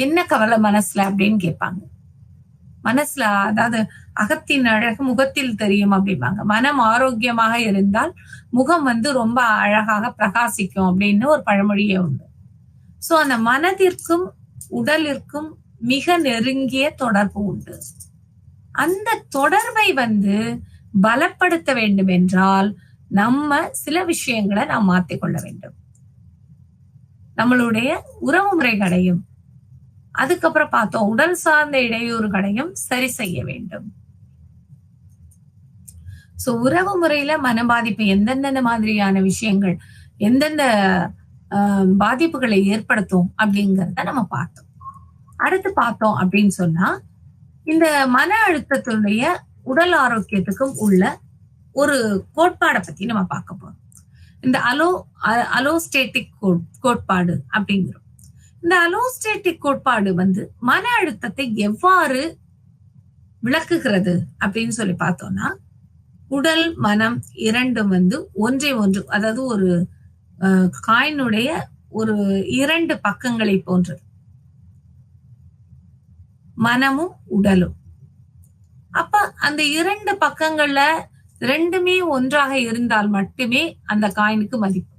என்ன கவலை மனசுல அப்படின்னு கேட்பாங்க. மனசுல அதாவது அகத்தின் அழகு முகத்தில் தெரியும் அப்படிம்பாங்க. மனம் ஆரோக்கியமாக இருந்தால் முகம் வந்து ரொம்ப அழகாக பிரகாசிக்கும் அப்படின்னு ஒரு பழமொழியே உண்டு. சோ அந்த மனதிற்கும் உடலிற்கும் மிக நெருங்கிய தொடர்பு உண்டு. அந்த தொடர்பை வந்து பலப்படுத்த வேண்டும் என்றால் நம்ம சில விஷயங்களை நாம் மாத்திக்கொள்ள வேண்டும். நம்மளுடைய உறவு முறைகளையும் அதுக்கப்புறம் பார்த்தோம் உடல் சார்ந்த இடையூறுகளையும் சரி செய்ய வேண்டும். சோ உறவு முறையில மன பாதிப்பு எந்தெந்த மாதிரியான விஷயங்கள் எந்தெந்த பாதிப்புகளை ஏற்படுத்தும் அப்படிங்கறத நம்ம பார்த்தோம். அடுத்து பார்த்தோம் அப்படின்னு சொன்னா இந்த மன அழுத்தத்தினுடைய உடல் ஆரோக்கியத்துக்கும் உள்ள ஒரு கோட்பாடை பத்தி நம்ம பார்க்க போறோம். இந்த அலோஸ்டேட்டிக் கோட்பாடு அப்படிங்கிறோம். இந்த அலோஸ்டேட்டிக் கோட்பாடு வந்து மன அழுத்தத்தை எவ்வாறு விளக்குகிறது அப்படின்னு சொல்லி பார்த்தோம்னா, உடல் மனம் இரண்டும் வந்து ஒன்றை ஒன்று, அதாவது ஒரு காயினுடைய ஒரு இரண்டு பக்கங்களை போன்றது மனமும் உடலும். அப்ப அந்த இரண்டு பக்கங்கள்ல ரெண்டுமே ஒன்றாக இருந்தால் மட்டுமே அந்த காயினுக்கு மதிப்பு.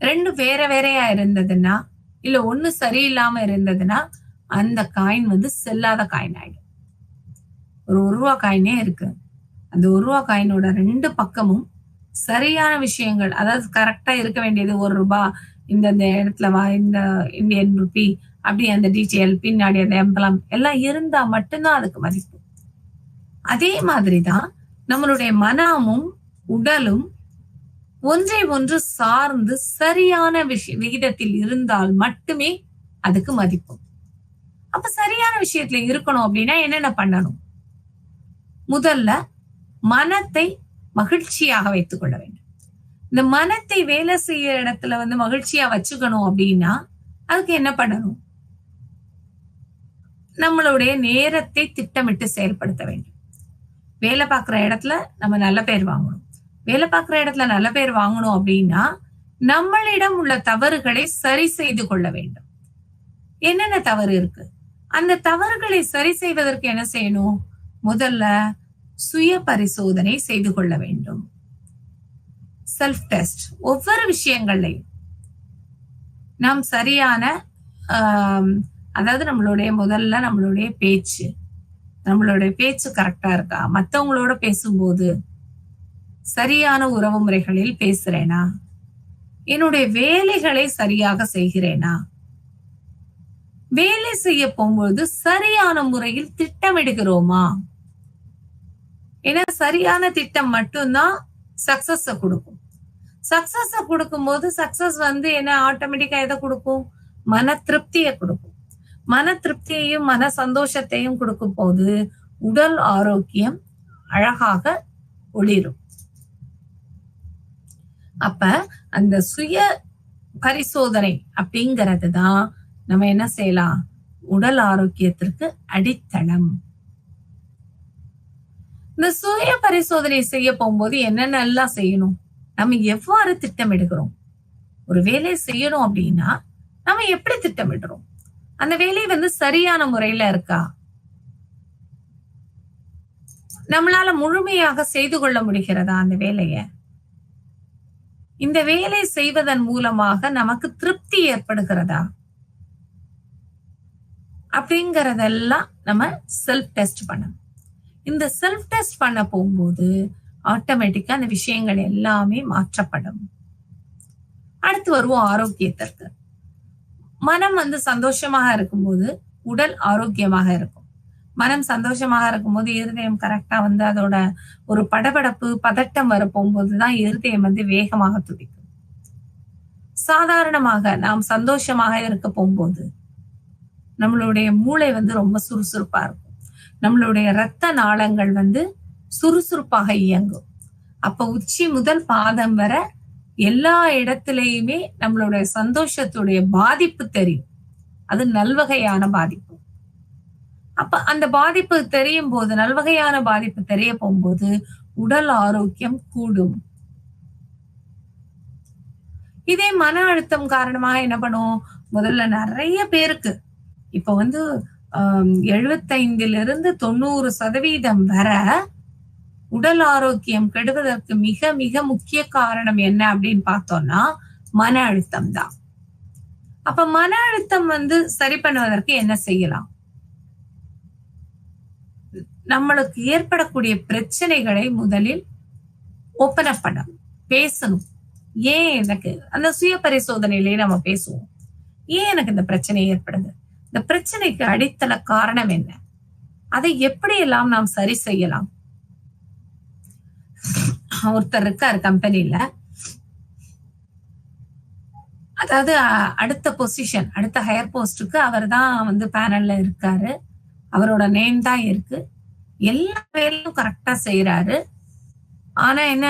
ரெண்டு வேற வேறையா இருந்ததுன்னா, இல்ல ஒண்ணு சரியில்லாம இருந்ததுன்னா அந்த காயின் வந்து செல்லாத காயின் ஆயிடும். ஒரு ரூபா காயினே இருக்கு. அந்த ரூபா காயினோட ரெண்டு பக்கமும் சரியான விஷயங்கள், அதாவது கரெக்டா இருக்க வேண்டியது ₹1 இந்த இடத்துல இந்த இந்தியன் ருபி அப்படி அந்த டீட்டெயில் பின்னாடி அந்த எம்பளம் எல்லாம் இருந்தா மட்டும்தான் அதுக்கு மதிப்பு. அதே மாதிரிதான் நம்மளுடைய மனமும் உடலும் ஒன்றை ஒன்று சார்ந்து சரியான விகிதத்தில் இருந்தால் மட்டுமே அதுக்கு மதிப்பு. அப்ப சரியான விஷயத்துல இருக்கணும் அப்படின்னா என்னென்ன பண்ணணும்? முதல்ல மனத்தை மகிழ்ச்சியாக வைத்துக் கொள்ள வேண்டும். இந்த மனத்தை வேலை செய்ய இடத்துல வந்து மகிழ்ச்சியா வச்சுக்கணும் அப்படின்னா அதுக்கு என்ன பண்ணணும்? நம்மளுடைய நேரத்தை திட்டமிட்டு செயல்படுத்த வேண்டும். வேலை பார்க்குற இடத்துல நம்ம நல்ல பேர் வாங்கணும். வேலை பார்க்குற இடத்துல நல்ல பேர் வாங்கணும் அப்படின்னா நம்மளிடம் உள்ள தவறுகளை சரி செய்து கொள்ள வேண்டும். என்னென்ன தவறு இருக்கு? அந்த தவறுகளை சரி செய்வதற்கு என்ன செய்யணும்? முதல்ல சுய பரிசோதனை செய்து கொள்ள வேண்டும். Self test. ஒவ்வொரு விஷயங்கள்லையும் நாம் சரியான அதாவது முதல்ல நம்மளுடைய பேச்சு கரெக்டா இருக்கா? மத்தவங்களோட பேசும்போது சரியான உறவு முறைகளில் பேசுறேனா? என்னுடைய வேலைகளை சரியாக செய்கிறேனா? வேலை செய்ய போகும்போது சரியான முறையில் திட்டமிடுகிறோமா? ஏன்னா சரியான திட்டம் மட்டும்தான் சக்சஸ் கொடுக்கும். சக்சஸ் கொடுக்கும் போது சக்சஸ் வந்து என்ன ஆட்டோமேட்டிக்கா எதை கொடுக்கும்? மன திருப்தியை கொடுக்கும். மன திருப்தியையும் மன சந்தோஷத்தையும் கொடுக்கும் போது உடல் ஆரோக்கியம் அழகாக ஒளிரும். அப்ப அந்த சுய பரிசோதனை அப்படிங்கிறது தான் நம்ம என்ன செய்யலாம்? உடல் ஆரோக்கியத்திற்கு அடித்தளம். இந்த சுய பரிசோதனை செய்ய போகும்போது என்னென்னலாம் செய்யணும்? நம்ம எவ்வாறு திட்டமிடுகிறோம்? ஒரு வேலையை செய்யணும் அப்படின்னா நம்ம எப்படி திட்டமிடுறோம்? அந்த வேலை வந்து சரியான முறையில இருக்கா? நம்மளால முழுமையாக செய்து கொள்ள முடிகிறதா அந்த வேலைய? இந்த வேலை செய்வதன் மூலமாக நமக்கு திருப்தி ஏற்படுகிறதா? அப்படிங்கறதெல்லாம் நம்ம செல்ஃப் டெஸ்ட் பண்ணணும். இந்த செல்ஃப் டெஸ்ட் பண்ண போகும்போது ஆட்டோமேட்டிக்கா அந்த விஷயங்கள் எல்லாமே மாற்றப்படும். அடுத்து வருவோம் ஆரோக்கியத்திற்கு. மனம் வந்து சந்தோஷமாக இருக்கும்போது உடல் ஆரோக்கியமாக இருக்கும். மனம் சந்தோஷமாக இருக்கும்போது இருதயம் கரெக்டா வந்து அதோட ஒரு படபடப்பு பதட்டம் வர போகும்போதுதான் இருதயம் வந்து வேகமாக துடிக்கும். சாதாரணமாக நாம் சந்தோஷமாக இருக்க போகும்போது நம்மளுடைய மூளை வந்து ரொம்ப சுறுசுறுப்பா இருக்கும். நம்மளுடைய இரத்த நாளங்கள் வந்து சுறுசுறுப்பாக இயங்கும். அப்ப உச்சி முதல் பாதம் வர எல்லா இடத்திலையுமே நம்மளுடைய சந்தோஷத்துடைய பாதிப்பு தெரியும். அது நல்வகையான பாதிப்பு. அப்ப அந்த பாதிப்பு தெரியும் போது, நல்வகையான பாதிப்பு தெரிய போகும்போது உடல் ஆரோக்கியம் கூடும். இதே மன அழுத்தம் காரணமா என்ன பண்ணும்? முதல்ல நிறைய பேருக்கு இப்ப 75 90% வர உடல் ஆரோக்கியம் கெடுவதற்கு மிக மிக முக்கிய காரணம் என்ன அப்படின்னு பார்த்தோம்னா மன அழுத்தம் தான். அப்ப மன அழுத்தம் சரி பண்ணுவதற்கு என்ன செய்யலாம்? நம்மளுக்கு ஏற்படக்கூடிய பிரச்சனைகளை முதலில் ஓபன் அப் பண்ணணும், பேசணும். ஏன் எனக்கு அந்த சுய பரிசோதனையிலேயே நம்ம பேசுவோம். ஏன் எனக்கு இந்த பிரச்சனை ஏற்படுது? இந்த பிரச்சனைக்கு அடித்தள காரணம் என்ன? அதை எப்படி எல்லாம் நாம் சரி செய்யலாம்? ஒருத்தர் இருக்காரு கம்பெனில, அதாவது அடுத்த பொசிஷன், அடுத்த ஹையர் போஸ்டுக்கு அவர் தான் பேனல்ல இருக்காரு. அவரோட நேம் தான் இருக்கு. எல்லா வேலையும் கரெக்டா செய்யறாரு. ஆனா என்ன,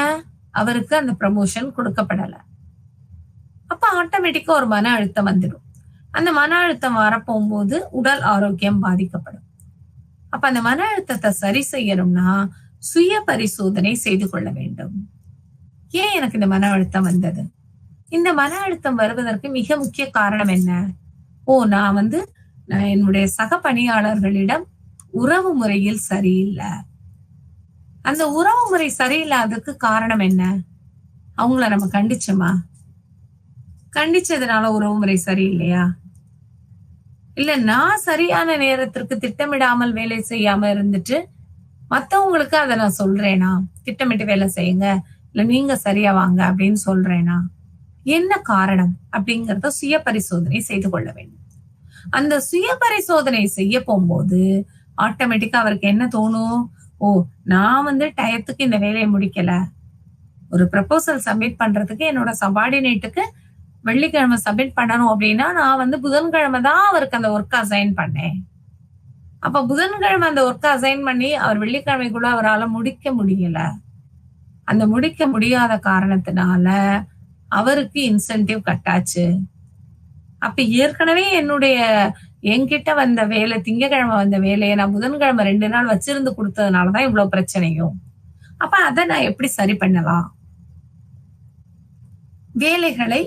அவருக்கு அந்த ப்ரமோஷன் கொடுக்கப்படல. அப்ப ஆட்டோமேட்டிக்கா ஒரு மன அழுத்தம் வந்துடும். அந்த மன அழுத்தம் வரப்போகும்போது உடல் ஆரோக்கியம் பாதிக்கப்படும். அப்ப அந்த மன அழுத்தத்தை சரி செய்யணும்னா சுய பரிசோதனை செய்து கொள்ள வேண்டும். ஏன் எனக்கு இந்த மன அழுத்தம் வந்தது? இந்த மன அழுத்தம் வருவதற்கு மிக முக்கிய காரணம் என்ன? நான் என்னுடைய சக பணியாளர்களிடம் உறவு முறையில் சரியில்லை. அந்த உறவு முறை சரியில்லாததுக்கு காரணம் என்ன? அவங்கள நம்ம கண்டிச்சோமா? கண்டிச்சதுனால உறவு முறை சரியில்லையா? இல்ல நான் சரியான நேரத்திற்கு திட்டமிடாமல் வேலை செய்யாம இருந்துட்டு மத்தவங்களுக்கு அதை நான் சொல்றேனா, திட்டமிட்டு வேலை செய்யுங்க, இல்ல நீங்க சரியா வாங்க அப்படின்னு சொல்றேனா? என்ன காரணம் அப்படிங்கறத சுய பரிசோதனை செய்து கொள்ள வேண்டும். அந்த சுய பரிசோதனை செய்ய போகும்போது ஆட்டோமேட்டிக்கா அவருக்கு என்ன தோணும்? நான் டயத்துக்கு இந்த வேலையை முடிக்கல. ஒரு ப்ரப்போசல் சப்மிட் பண்றதுக்கு என்னோட சபார்டினேட்டுக்கு வெள்ளிக்கிழமை சப்மிட் பண்ணணும் அப்படின்னா நான் புதன்கிழமை தான் அவருக்கு அந்த ஒர்க் அசைன் பண்ணேன். அப்ப புதன்கிழமை அந்த ஒர்க் அசைன் பண்ணி அவர் வெள்ளிக்கிழமைக்குள்ள அவரால் முடிக்க முடியல. அந்த முடிக்க முடியாத காரணத்தினால அவருக்கு இன்சென்டிவ் கட்டாச்சு. அப்ப ஏற்கனவே என்கிட்ட வந்த வேலை, திங்கக்கிழமை வந்த வேலையை நான் புதன்கிழமை 2 நாள் வச்சிருந்து கொடுத்ததுனாலதான் இவ்வளவு பிரச்சனையும். அப்ப அதை நான் எப்படி சரி பண்ணலாம்? வேலைகளை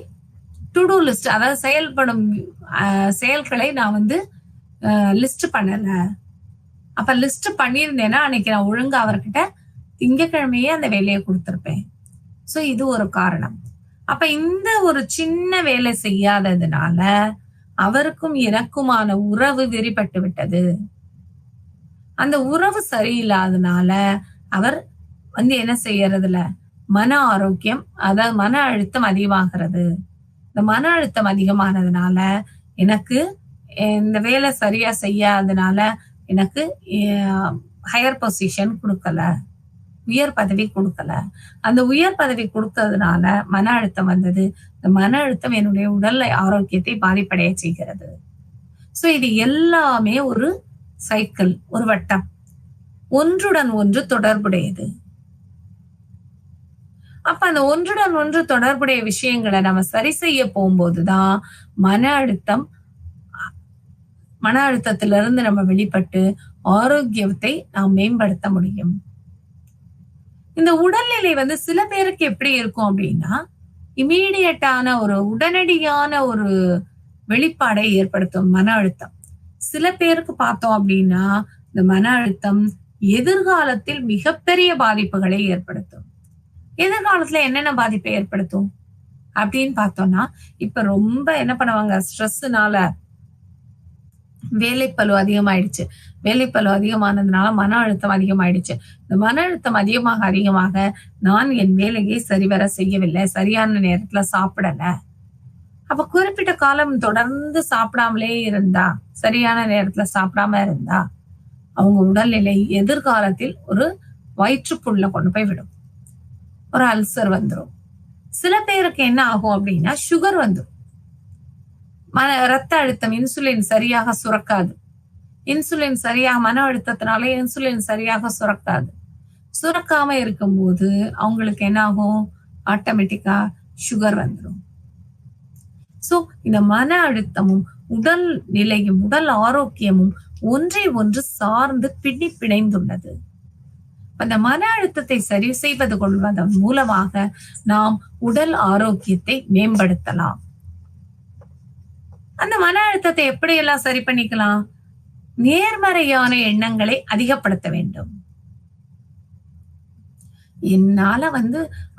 டு டூ லிஸ்ட், அதாவது செயல்படும் செயல்களை நான் லிஸ்ட் பண்ணல. அப்ப லிஸ்ட் பண்ணியிருந்தேன்னா அன்னைக்கு நான் ஒழுங்கா அவர்கிட்ட திங்கக்கிழமையே அந்த வேலையை கொடுத்திருப்பேன். சோ இது ஒரு காரணம். அப்ப இந்த ஒரு சின்ன வேலை செய்யாததுனால அவருக்கும் எனக்குமான உறவு வெறிப்பட்டு விட்டது. அந்த உறவு சரியில்லாதனால அவர் என்ன செய்யறதுல மன ஆரோக்கியம், அதாவது மன அழுத்தம் அதிகமாகிறது. இந்த மன அழுத்தம் அதிகமானதுனால எனக்கு இந்த வேலை சரியா செய்யாததுனால எனக்கு ஹையர் பொசிஷன் கொடுக்கல, உயர் பதவி கொடுக்கல. அந்த உயர் பதவி கொடுத்ததுனால மன அழுத்தம் வந்தது. இந்த மன அழுத்தம் என்னுடைய உடல் ஆரோக்கியத்தை பாதிப்படைய செய்கிறது. சோ இது எல்லாமே ஒரு சைக்கிள், ஒரு வட்டம், ஒன்றுடன் ஒன்று தொடர்புடையது. அப்ப அந்த ஒன்றுடன் ஒன்று தொடர்புடைய விஷயங்களை நம்ம சரி செய்ய போகும்போதுதான் மன அழுத்தத்திலிருந்து நம்ம வெளிப்பட்டு ஆரோக்கியத்தை நாம் மேம்படுத்த முடியும். இந்த உடல்நிலை சில பேருக்கு எப்படி இருக்கும் அப்படின்னா, இமீடியட்டான ஒரு உடனடியான ஒரு வெளிப்பாடை ஏற்படுத்தும் மன அழுத்தம். சில பேருக்கு பார்த்தோம் அப்படின்னா இந்த மன அழுத்தம் எதிர்காலத்தில் மிகப்பெரிய பாதிப்புகளை ஏற்படுத்தும். எதிர்காலத்துல என்னென்ன பாதிப்பை ஏற்படுத்தும் அப்படின்னு பார்த்தோம்னா, இப்ப ரொம்ப என்ன பண்ணுவாங்க, ஸ்ட்ரெஸ்னால வேலைப்பளு அதிகமாயிடுச்சு. வேலைப்பளு அதிகமானதுனால மன அழுத்தம் அதிகமாயிடுச்சு. இந்த மன அழுத்தம் அதிகமாக நான் என் வேலையை சரிவர செய்யவில்லை, சரியான நேரத்துல சாப்பிடல. அப்ப குறிப்பிட்ட காலம் தொடர்ந்து சாப்பிடாமலே இருந்தா, சரியான நேரத்துல சாப்பிடாம இருந்தா அவங்க உடல்நிலை எதிர்காலத்தில் ஒரு வயிற்றுப்புண்ல கொண்டு போய் விடும். ஒரு அல்சர் வந்துடும். சில பேருக்கு என்ன ஆகும் அப்படின்னா சுகர் வந்துடும். ரத்த அழுத்தம், இன்சுலின் சரியாக சுரக்காது. இன்சுலின் சரியாக, மன அழுத்தத்தினால இன்சுலின் சரியாக சுரக்காது. சுரக்காம இருக்கும்போது அவங்களுக்கு என்ன ஆகும்? ஆட்டோமேட்டிக்கா சுகர் வந்துடும். சோ இந்த மன அழுத்தமும் உடல் நிலையும் உடல் ஆரோக்கியமும் ஒன்றை ஒன்று சார்ந்து பிணைந்துள்ளது. அந்த மன அழுத்தத்தை சரி செய்வது கொள்வதன் மூலமாக நாம் உடல் ஆரோக்கியத்தை மேம்படுத்தலாம். அந்த மன அழுத்தத்தை எப்படியெல்லாம் சரி பண்ணிக்கலாம்? நேர்மறையான எண்ணங்களை அதிகப்படுத்த வேண்டும். என்னால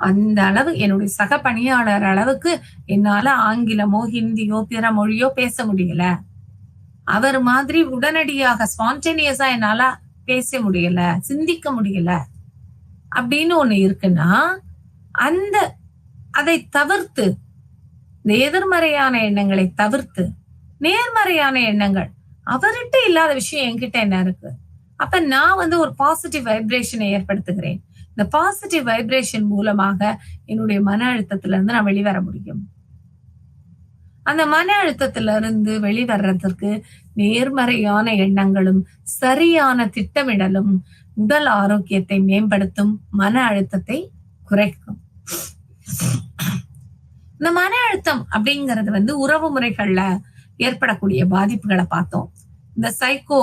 அந்த அளவு என்னுடைய சக பணியாளர் அளவுக்கு என்னால ஆங்கிலமோ ஹிந்தியோ பிற மொழியோ பேச முடியல. அவர் மாதிரி உடனடியாக ஸ்பான்டேனியஸா என்னால பேச முடியல, சிந்திக்க முடியல அப்படின்னு ஒண்ணு இருக்குன்னா, அதை தவிர்த்து, இந்த எதிர்மறையான எண்ணங்களை தவிர்த்து நேர்மறையான எண்ணங்கள், அவர்கிட்ட இல்லாத விஷயம் என்கிட்ட என்ன இருக்கு? அப்ப நான் ஒரு பாசிட்டிவ் வைப்ரேஷனை ஏற்படுத்துகிறேன். இந்த பாசிட்டிவ் வைப்ரேஷன் மூலமாக என்னுடைய மன அழுத்தத்துல இருந்து நான் வெளிவர முடியும். அந்த மன அழுத்தத்துல இருந்து வெளிவர்றதற்கு நேர்மறையான எண்ணங்களும் சரியான திட்டமிடலும் உடல் ஆரோக்கியத்தை மேம்படுத்தும், மன அழுத்தத்தை குறைக்கும். இந்த மன அழுத்தம் அப்படிங்கிறது உறவு முறைகள்ல ஏற்படக்கூடிய பாதிப்புகளை பார்த்தோம். இந்த சைக்கோ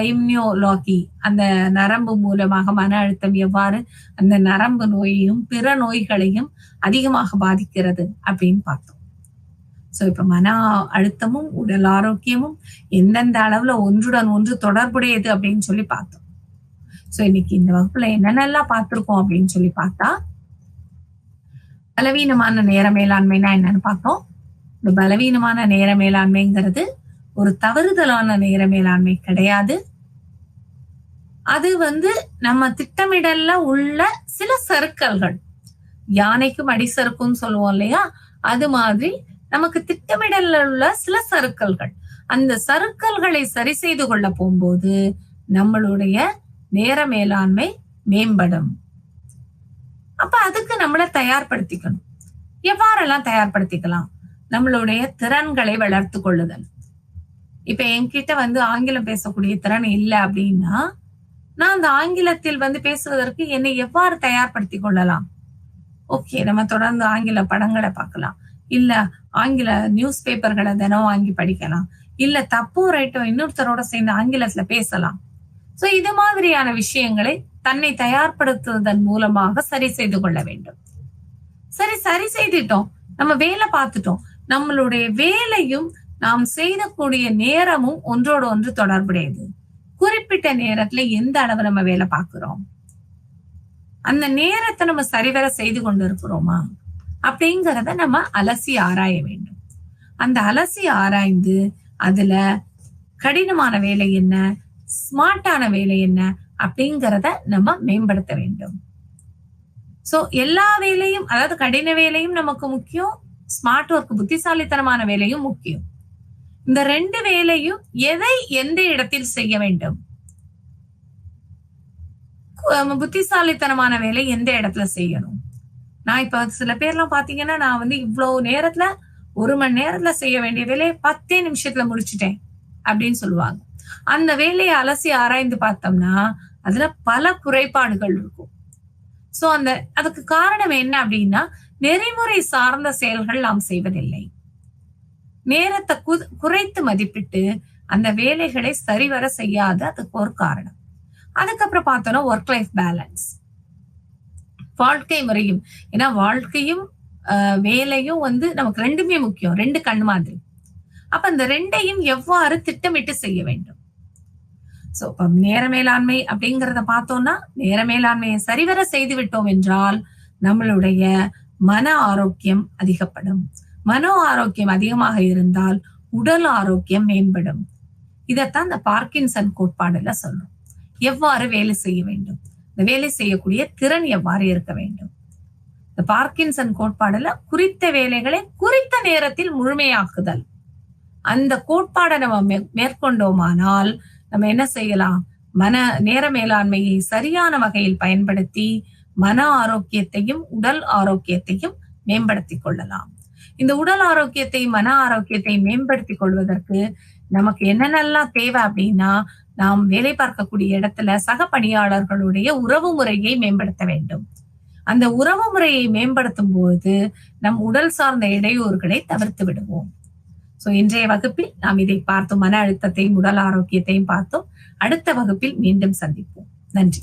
இம்யூனோலாஜி, அந்த நரம்பு மூலமாக மன அழுத்தம் எவ்வாறு அந்த நரம்பு நோயையும் பிற நோய்களையும் அதிகமாக பாதிக்கிறது அப்படின்னு பார்த்தோம். சோ இப்ப மன அழுத்தமும் உடல் ஆரோக்கியமும் எந்தெந்த அளவுல ஒன்றுடன் ஒன்று தொடர்புடையது அப்படின்னு சொல்லி பார்த்தோம். சோ இன்னைக்கு இந்த வகுப்புல என்னென்னலாம் பார்த்திருக்கோம் அப்படின்னு சொல்லி பார்த்தா, பலவீனமான நேர மேலாண்மைனா என்னன்னு பார்த்தோம். இந்த பலவீனமான நேர மேலாண்மைங்கிறது ஒரு தவறுதலான நேர மேலாண்மை கிடையாது. அது நம்ம திட்டமிடல்ல உள்ள சில சறுக்கல்கள், யானைக்கும் அடி சறுக்கும் சொல்லுவோம் இல்லையா, அது மாதிரி நமக்கு திட்டமிடல்ல உள்ள சில சறுக்கல்கள், அந்த சறுக்கல்களை சரி செய்து கொள்ள போகும்போது நம்மளுடைய நேர மேலாண்மை மேம்படும். அப்ப அதுக்கு நம்மள தயார்படுத்திக்கணும். எவ்வாறெல்லாம் தயார்படுத்திக்கலாம்? நம்மளுடைய திறன்களை வளர்த்து கொள்ளுதல். இப்ப என்கிட்ட ஆங்கிலம் பேசக்கூடிய திறன் இல்லை அப்படின்னா, நான் அந்த ஆங்கிலத்தில் பேசுவதற்கு என்னை எவ்வாறு தயார்படுத்தி கொள்ளலாம்? ஓகே, நம்ம தொடர்ந்து ஆங்கில படங்களை பார்க்கலாம், இல்ல ஆங்கில நியூஸ் பேப்பர்களை தினம் வாங்கி படிக்கலாம், இல்ல தப்போ ரைட்டோ இன்னொருத்தரோட சேர்ந்து ஆங்கிலத்துல பேசலாம். சோ இது மாதிரியான விஷயங்களை தன்னை தயார்படுத்துவதன் மூலமாக சரி செய்து கொள்ள வேண்டும். சரி செய்துட்டோம், நம்ம வேலை பார்த்துட்டோம். நம்மளுடைய வேலையும் நாம் செய்யக்கூடிய நேரமும் ஒன்றோடு ஒன்று தொடர்புடையது. குறிப்பிட்ட நேரத்துல எந்த அளவு நம்ம வேலை பார்க்கிறோம், அந்த நேரத்தை நம்ம சரிவர செய்து கொண்டு இருக்கிறோமா அப்படிங்கிறத நம்ம அலசி ஆராய வேண்டும். அந்த அலசி ஆராய்ந்து அதுல கடினமான வேலை என்ன, ஸ்மார்ட்டான வேலை என்ன அப்படிங்கிறத நம்ம மேம்படுத்த வேண்டும். சோ எல்லா வேலையும், அதாவது கடின வேலையும் நமக்கு முக்கியம், ஸ்மார்ட் ஒர்க் புத்திசாலித்தனமான வேலையும் முக்கியம். இந்த ரெண்டு வேலையும் எதை எந்த இடத்தில் செய்ய வேண்டும்? புத்திசாலித்தனமான வேலை எந்த இடத்துல செய்யணும்? நான் இப்ப சில பேர்லாம் பாத்தீங்கன்னா, நான் இவ்வளவு நேரத்துல 1 மணி நேரத்துல செய்ய வேண்டிய வேலையை 10 நிமிஷத்துல முடிச்சுட்டேன் அப்படின்னு சொல்லுவாங்க. அந்த வேலையை அலசி ஆராய்ந்து பார்த்தோம்னா அதுல பல குறைபாடுகள் இருக்கும். சோ அதுக்கு காரணம் என்ன அப்படின்னா, நெறிமுறை சார்ந்த செயல்கள் நாம் செய்வதில்லை. நேரத்தை குறைத்து மதிப்பிட்டு அந்த வேலைகளை சரிவர செய்யாத அதுக்கு ஒரு காரணம். அதுக்கப்புறம் பார்த்தோம்னா ஒர்க் லைஃப் பேலன்ஸ், வாழ்க்கை முறையும். ஏன்னா வாழ்க்கையும் வேலையும் நமக்கு ரெண்டுமே முக்கியம், 2 கண் மாதிரி. அப்ப இந்த ரெண்டையும் எவ்வாறு திட்டமிட்டு செய்ய வேண்டும்? சோ இப்ப நேர மேலாண்மை அப்படிங்கறத பார்த்தோம்னா, நேர மேலாண்மையை சரிவர செய்து விட்டோம் என்றால் நம்மளுடைய மன ஆரோக்கியம் அதிகப்படும். மனோ ஆரோக்கியம் அதிகமாக இருந்தால் உடல் ஆரோக்கியம் மேம்படும். இதத்தான் இந்த பார்க்கின்சன் கோட்பாடுல சொல்றோம். எவ்வாறு வேலை செய்ய வேண்டும், இந்த வேலை செய்யக்கூடிய திறன் எவ்வாறு இருக்க வேண்டும். இந்த பார்க்கின்சன் கோட்பாடுல குறித்த வேலைகளை குறித்த நேரத்தில் முழுமையாக்குதல், அந்த கோட்பாடை நம்ம மேற்கொண்டோமானால் நம்ம என்ன செய்யலாம்? நேர மேலாண்மையை சரியான வகையில் பயன்படுத்தி மன ஆரோக்கியத்தையும் உடல் ஆரோக்கியத்தையும் மேம்படுத்திக் கொள்ளலாம். இந்த உடல் ஆரோக்கியத்தை மன ஆரோக்கியத்தை மேம்படுத்திக் கொள்வதற்கு நமக்கு என்னென்னலாம் தேவை அப்படின்னா, நாம் வேலை பார்க்கக்கூடிய இடத்துல சக பணியாளர்களுடைய உறவு முறையை மேம்படுத்த வேண்டும். அந்த உறவு முறையை மேம்படுத்தும் போது நம் உடல் சார்ந்த இடையூறுகளை தவிர்த்து விடுவோம். சோ இன்றைய வகுப்பில் நாம் இதை பார்த்தோம். மன அழுத்தத்தையும் உடல் ஆரோக்கியத்தையும் பார்த்தோம். அடுத்த வகுப்பில் மீண்டும் சந்திப்போம். நன்றி.